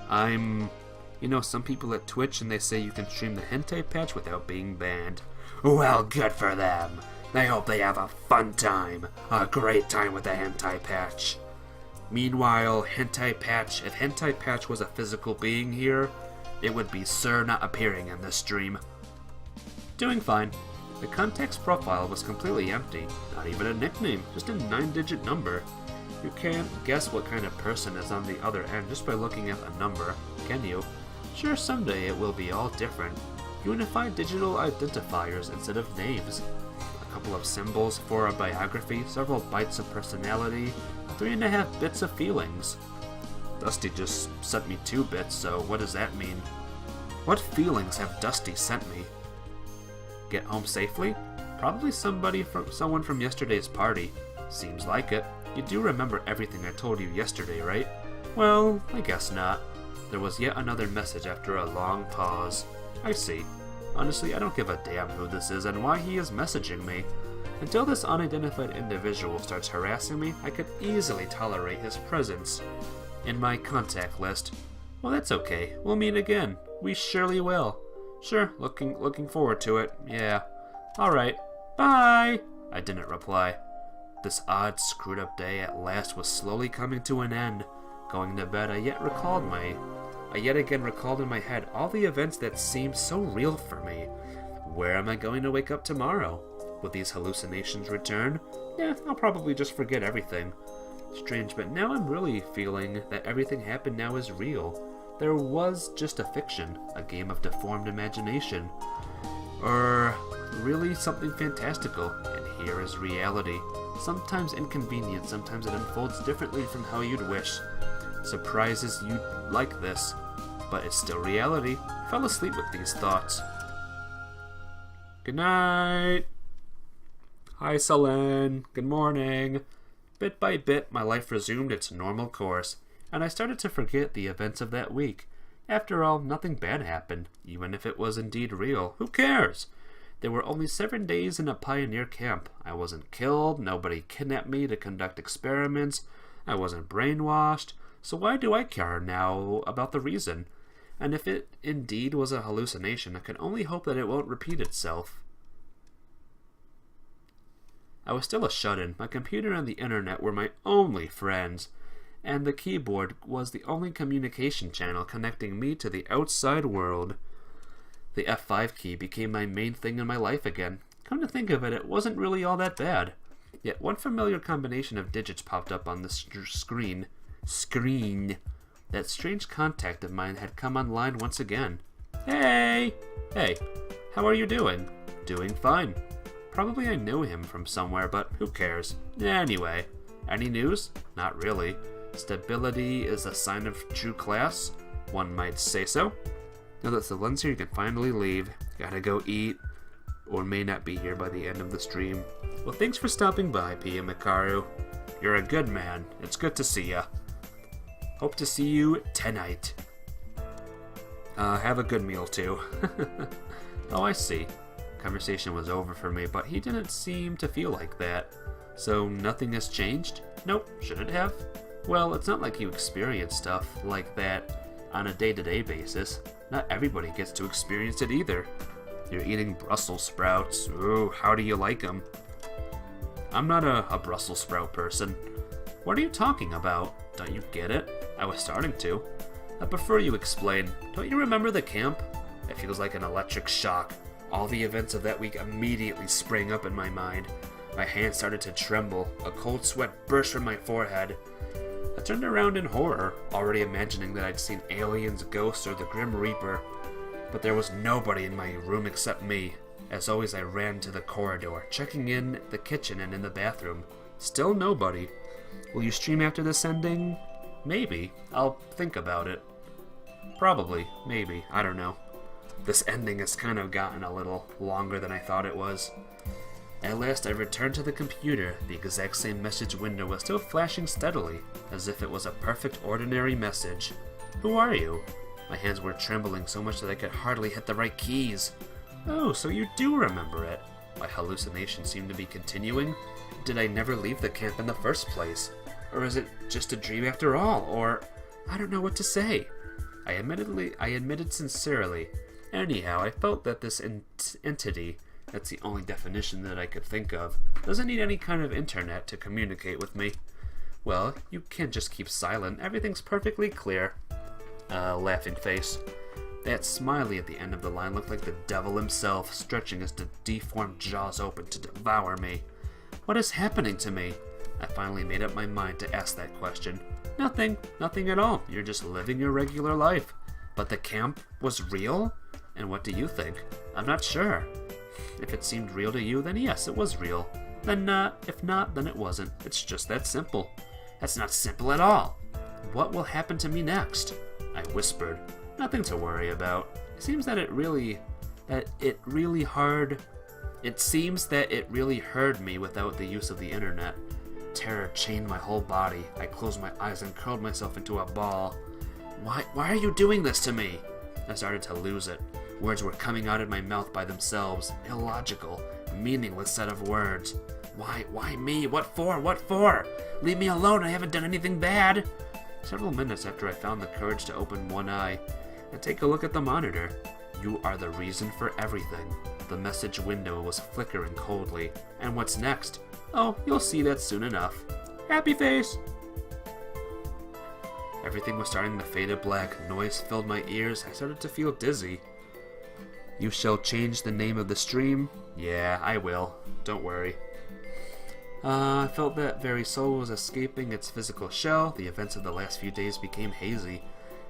some people at Twitch and they say you can stream the hentai patch without being banned. Well, good for them. I hope they have a fun time, a great time with the hentai patch. Meanwhile, if hentai patch was a physical being here, it would be Sir not appearing in this stream. Doing fine. The contact's profile was completely empty, not even a nickname, just a 9-digit number. You can't guess what kind of person is on the other end just by looking at a number, can you? Sure, someday it will be all different. Unified digital identifiers instead of names. A couple of symbols for a biography, several bytes of personality, 3.5 bits of feelings. Dusty just sent me 2 bits, so what does that mean? What feelings have Dusty sent me? Get home safely? Probably someone from yesterday's party. Seems like it. You do remember everything I told you yesterday, right? Well, I guess not. There was yet another message after a long pause. I see. Honestly, I don't give a damn who this is and why he is messaging me. Until this unidentified individual starts harassing me, I could easily tolerate his presence in my contact list. Well, that's okay. We'll meet again. We surely will. Sure, looking forward to it. Yeah. Alright. Bye! I didn't reply. This odd, screwed-up day at last was slowly coming to an end. Going to bed, I yet again recalled in my head all the events that seemed so real for me. Where am I going to wake up tomorrow? Will these hallucinations return? I'll probably just forget everything. Strange, but now I'm really feeling that everything happened now is real. There was just a fiction, a game of deformed imagination. Or really something fantastical, and here is reality. Sometimes inconvenient, sometimes it unfolds differently from how you'd wish. Surprises you like this, but it's still reality. I fell asleep with these thoughts. Good night. Hi, Selene. Good morning. Bit by bit, my life resumed its normal course, and I started to forget the events of that week. After all, nothing bad happened, even if it was indeed real. Who cares? There were only 7 days in a pioneer camp. I wasn't killed, nobody kidnapped me to conduct experiments, I wasn't brainwashed, so why do I care now about the reason? And if it indeed was a hallucination, I can only hope that it won't repeat itself. I was still a shut-in. My computer and the internet were my only friends, and the keyboard was the only communication channel connecting me to the outside world. The F5 key became my main thing in my life again. Come to think of it, it wasn't really all that bad. Yet one familiar combination of digits popped up on the screen. That strange contact of mine had come online once again. Hey! Hey, how are you doing? Doing fine. Probably I know him from somewhere, but who cares? Anyway, any news? Not really. Stability is a sign of true class? One might say so. Now that the lens here, you can finally leave. Gotta go eat, or may not be here by the end of the stream. Well, thanks for stopping by, Pia Mikaru. You're a good man. It's good to see ya. Hope to see you tonight. Have a good meal, too. Oh, I see. Conversation was over for me, but he didn't seem to feel like that. So nothing has changed? Nope. Should it have? Well, it's not like you experience stuff like that on a day-to-day basis. Not everybody gets to experience it either. You're eating Brussels sprouts. Ooh, how do you like them? I'm not a Brussels sprout person. What are you talking about? Don't you get it? I was starting to. I prefer you explain. Don't you remember the camp? It feels like an electric shock. All the events of that week immediately sprang up in my mind. My hands started to tremble. A cold sweat burst from my forehead. I turned around in horror, already imagining that I'd seen aliens, ghosts, or the Grim Reaper. But there was nobody in my room except me. As always, I ran to the corridor, checking in the kitchen and in the bathroom. Still nobody. Will you stream after this ending? Maybe. I'll think about it. Probably. Maybe. I don't know. This ending has kind of gotten a little longer than I thought it was. At last I returned to the computer. The exact same message window was still flashing steadily, as if it was a perfect ordinary message. Who are you? My hands were trembling so much that I could hardly hit the right keys. Oh, so you do remember it. My hallucination seemed to be continuing. Did I never leave the camp in the first place? Or is it just a dream after all? Or I don't know what to say. I admitted sincerely. Anyhow, I felt that this entity, that's the only definition that I could think of, doesn't need any kind of internet to communicate with me. Well, you can't just keep silent. Everything's perfectly clear. Laughing face. That smiley at the end of the line looked like the devil himself, stretching his deformed jaws open to devour me. What is happening to me? I finally made up my mind to ask that question. Nothing at all. You're just living your regular life. But the camp was real? And what do you think? I'm not sure. If it seemed real to you, then yes, it was real. Then if not, then it wasn't. It's just that simple. That's not simple at all. What will happen to me next? I whispered. Nothing to worry about. It seems that it really hurt me without the use of the internet. Terror chained my whole body. I closed my eyes and curled myself into a ball. Why are you doing this to me? I started to lose it. Words were coming out of my mouth by themselves. Illogical, meaningless set of words. Why me? What for? Leave me alone, I haven't done anything bad. Several minutes after I found the courage to open one eye and take a look at the monitor. You are the reason for everything. The message window was flickering coldly. And what's next? Oh, you'll see that soon enough. Happy face! Everything was starting to fade to black. Noise filled my ears. I started to feel dizzy. You shall change the name of the stream? Yeah, I will. Don't worry. I felt that very soul was escaping its physical shell. The events of the last few days became hazy,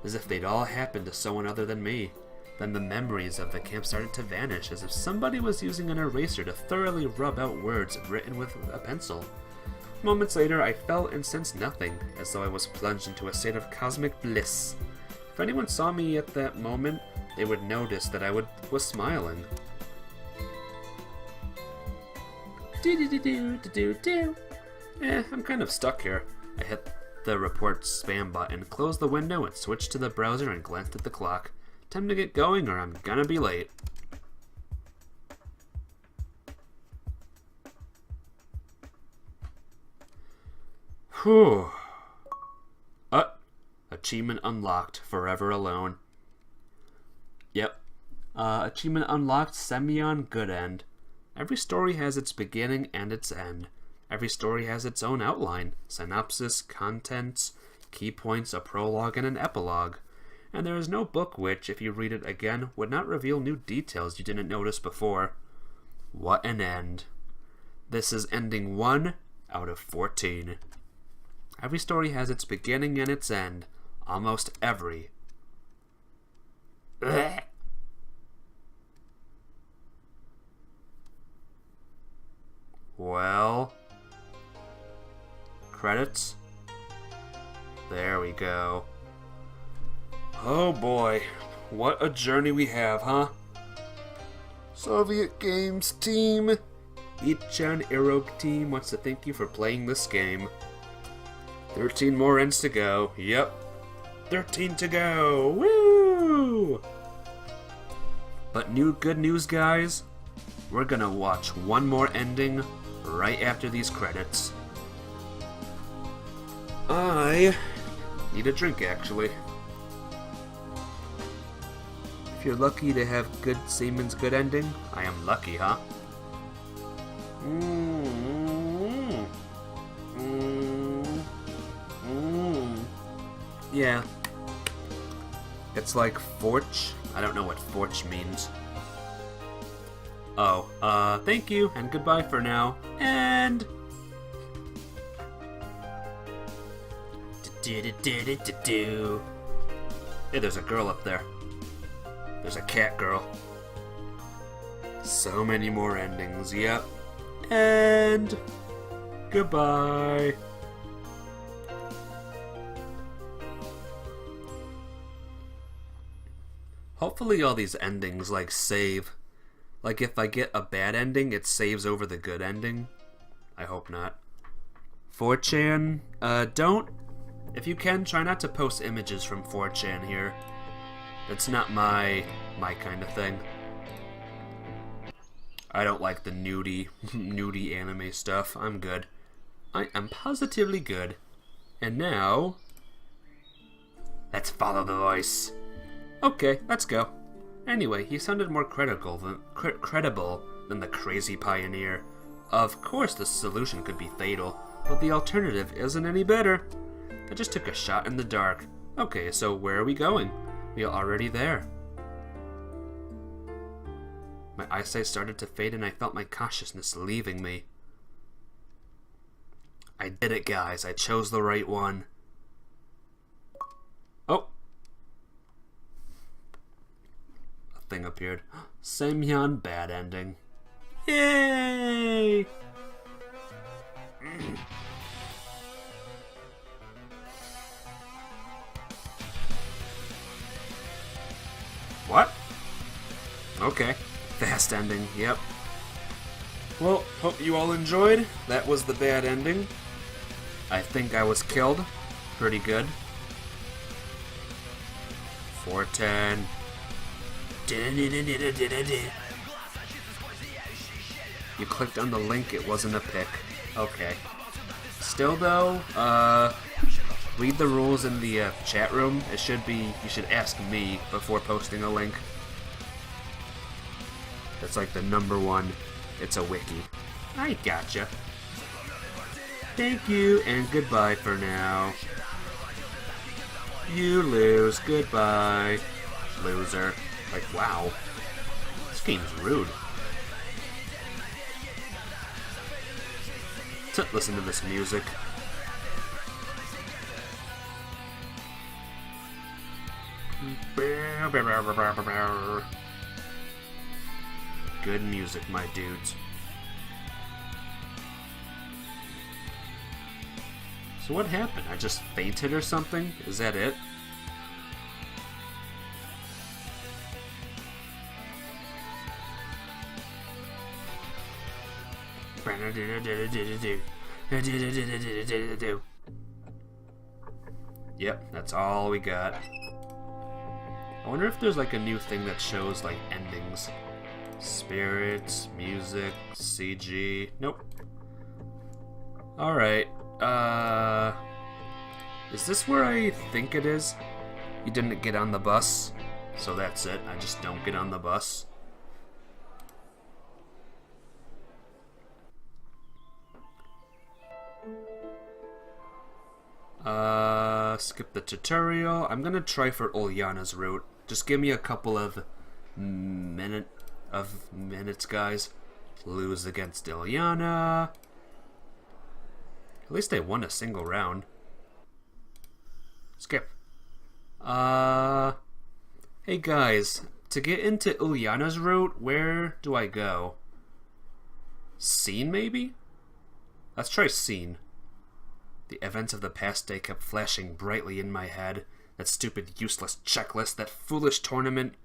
as if they'd all happened to someone other than me. Then the memories of the camp started to vanish, as if somebody was using an eraser to thoroughly rub out words written with a pencil. Moments later, I felt and sensed nothing, as though I was plunged into a state of cosmic bliss. If anyone saw me at that moment, they would notice that I was smiling. I'm kind of stuck here. I hit the report spam button, closed the window, and switched to the browser and glanced at the clock. Time to get going or I'm gonna be late. Whew. Achievement unlocked. Forever alone. Yep. Achievement unlocked. Semyon good end. Every story has its beginning and its end. Every story has its own outline, synopsis, contents, key points, a prologue, and an epilogue. And there is no book which, if you read it again, would not reveal new details you didn't notice before. What an end. This is ending 1 out of 14. Every story has its beginning and its end. Almost every. Blech. Well, credits. There we go. Oh boy, what a journey we have, huh? Soviet Games team. Ichan Irog team wants to thank you for playing this game. 13 more ends to go. Yep. 13 to go. Woo! But good news, guys. We're gonna watch one more ending right after these credits. I need a drink, actually. If you're lucky to have good Seaman's good ending, I am lucky, huh? Yeah. It's like forch. I don't know what forch means. Oh, thank you, and goodbye for now, and... Hey, there's a girl up there. There's a cat girl. So many more endings, yep. And... goodbye. Hopefully all these endings, like, save. Like, if I get a bad ending, it saves over the good ending. I hope not. 4chan, don't... If you can, try not to post images from 4chan here. It's not my kind of thing. I don't like the nudie anime stuff. I'm good. I am positively good. And now... let's follow the voice. Okay, let's go. Anyway, he sounded more credible than the crazy pioneer. Of course the solution could be fatal, but the alternative isn't any better. I just took a shot in the dark. Okay, so where are we going? We are already there. My eyesight started to fade and I felt my consciousness leaving me. I did it, guys. I chose the right one. Oh! A thing appeared. Semyon bad ending. Yay! What? Okay. Fast ending, yep. Well, hope you all enjoyed. That was the bad ending. I think I was killed. Pretty good. 410. You clicked on the link, it wasn't a pic. Okay. Still though, read the rules in the chat room. It should be, you should ask me before posting a link. That's like the #1. It's a wiki. I gotcha. Thank you, and goodbye for now. You lose. Goodbye. Loser. Like, wow. This game's rude. Listen to this music. Good music, my dudes. So what happened? I just fainted or something? Is that it? Yep, that's all we got. I wonder if there's like a new thing that shows like endings. Spirits, music, CG. Nope. Alright. Is this where I think it is? You didn't get on the bus, so that's it. I just don't get on the bus. Skip the tutorial. I'm gonna try for Ulyana's route. Just give me a couple of minutes, guys. Lose against Ulyana. At least I won a single round. Skip. Hey guys, to get into Ulyana's route, where do I go? Scene, maybe? Let's try scene. The events of the past day kept flashing brightly in my head. That stupid, useless checklist, that foolish tournament.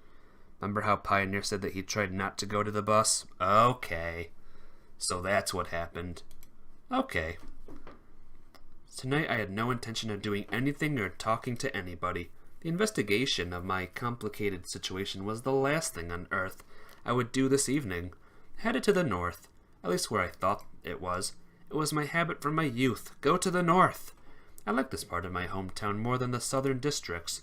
Remember how Pioneer said that he tried not to go to the bus? Okay. So that's what happened. Okay. Tonight I had no intention of doing anything or talking to anybody. The investigation of my complicated situation was the last thing on earth I would do this evening. Headed to the north, at least where I thought it was. It was my habit from my youth. Go to the north. I like this part of my hometown more than the southern districts.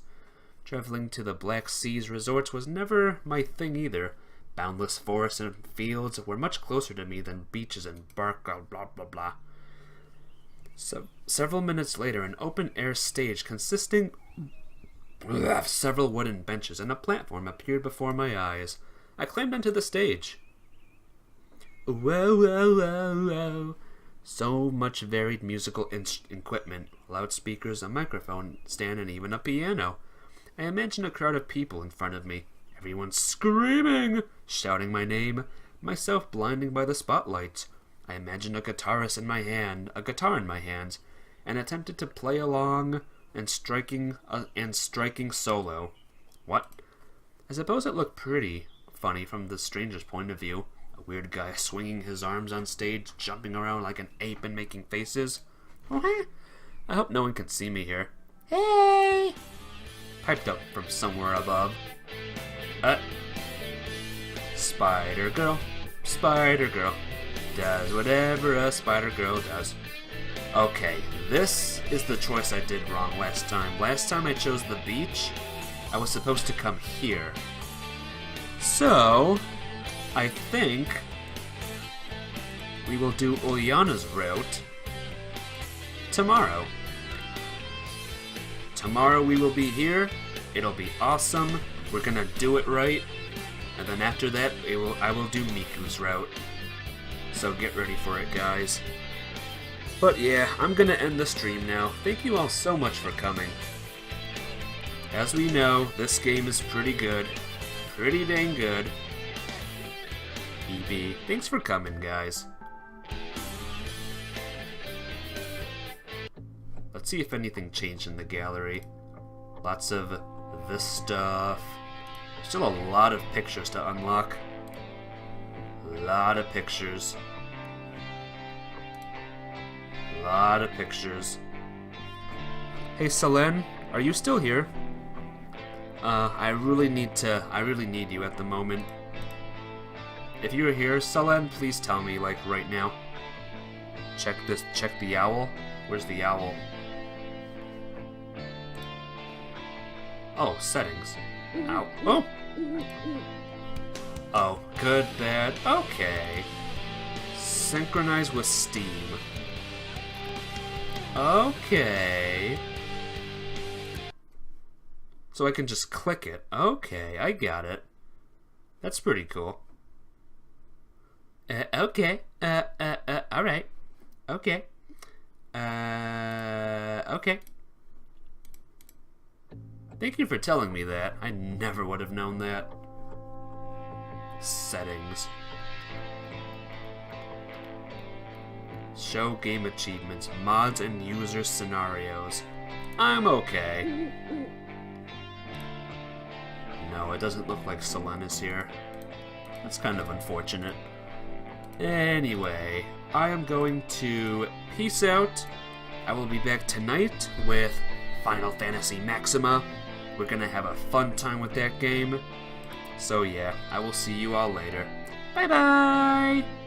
Traveling to the Black Seas resorts was never my thing either. Boundless forests and fields were much closer to me than beaches and blah blah blah. So, several minutes later, an open-air stage consisting of several wooden benches and a platform appeared before my eyes. I climbed onto the stage. Whoa, whoa, whoa, whoa. So much varied musical equipment, loudspeakers, a microphone stand, and even a piano. I imagined a crowd of people in front of me, everyone screaming, shouting my name, myself blinding by the spotlights. I imagined a guitar in my hands, and attempted to play along and striking solo. What? I suppose it looked pretty funny from the stranger's point of view. A weird guy swinging his arms on stage, jumping around like an ape and making faces. I hope no one can see me here. Hey! Piped up from somewhere above. Spider Girl, does whatever a Spider Girl does. Okay, this is the choice I did wrong last time. Last time I chose the beach. I was supposed to come here. So, I think we will do Ulyana's route tomorrow. Tomorrow we will be here. It'll be awesome. We're gonna do it right. And then after that, I will do Miku's route. So get ready for it, guys. But yeah, I'm gonna end the stream now. Thank you all so much for coming. As we know, this game is pretty good. Pretty dang good. EB, thanks for coming, guys. Let's see if anything changed in the gallery. Lots of this stuff. Still a lot of pictures to unlock. Lot of pictures. Lot of pictures. Hey Selene, are you still here? I really need you at the moment. If you're here, Selene, please tell me, like, right now. Check the owl. Where's the owl? Oh, settings. Ow. Oh! Oh, good, bad, okay. Synchronize with Steam. Okay. So I can just click it. Okay, I got it. That's pretty cool. Okay. Alright. Okay. Okay. Thank you for telling me that. I never would have known that. Settings. Show game achievements, mods, and user scenarios. I'm okay. No, it doesn't look like Selene is here. That's kind of unfortunate. Anyway, I am going to peace out. I will be back tonight with Final Fantasy Maxima. We're gonna have a fun time with that game. So yeah, I will see you all later. Bye-bye!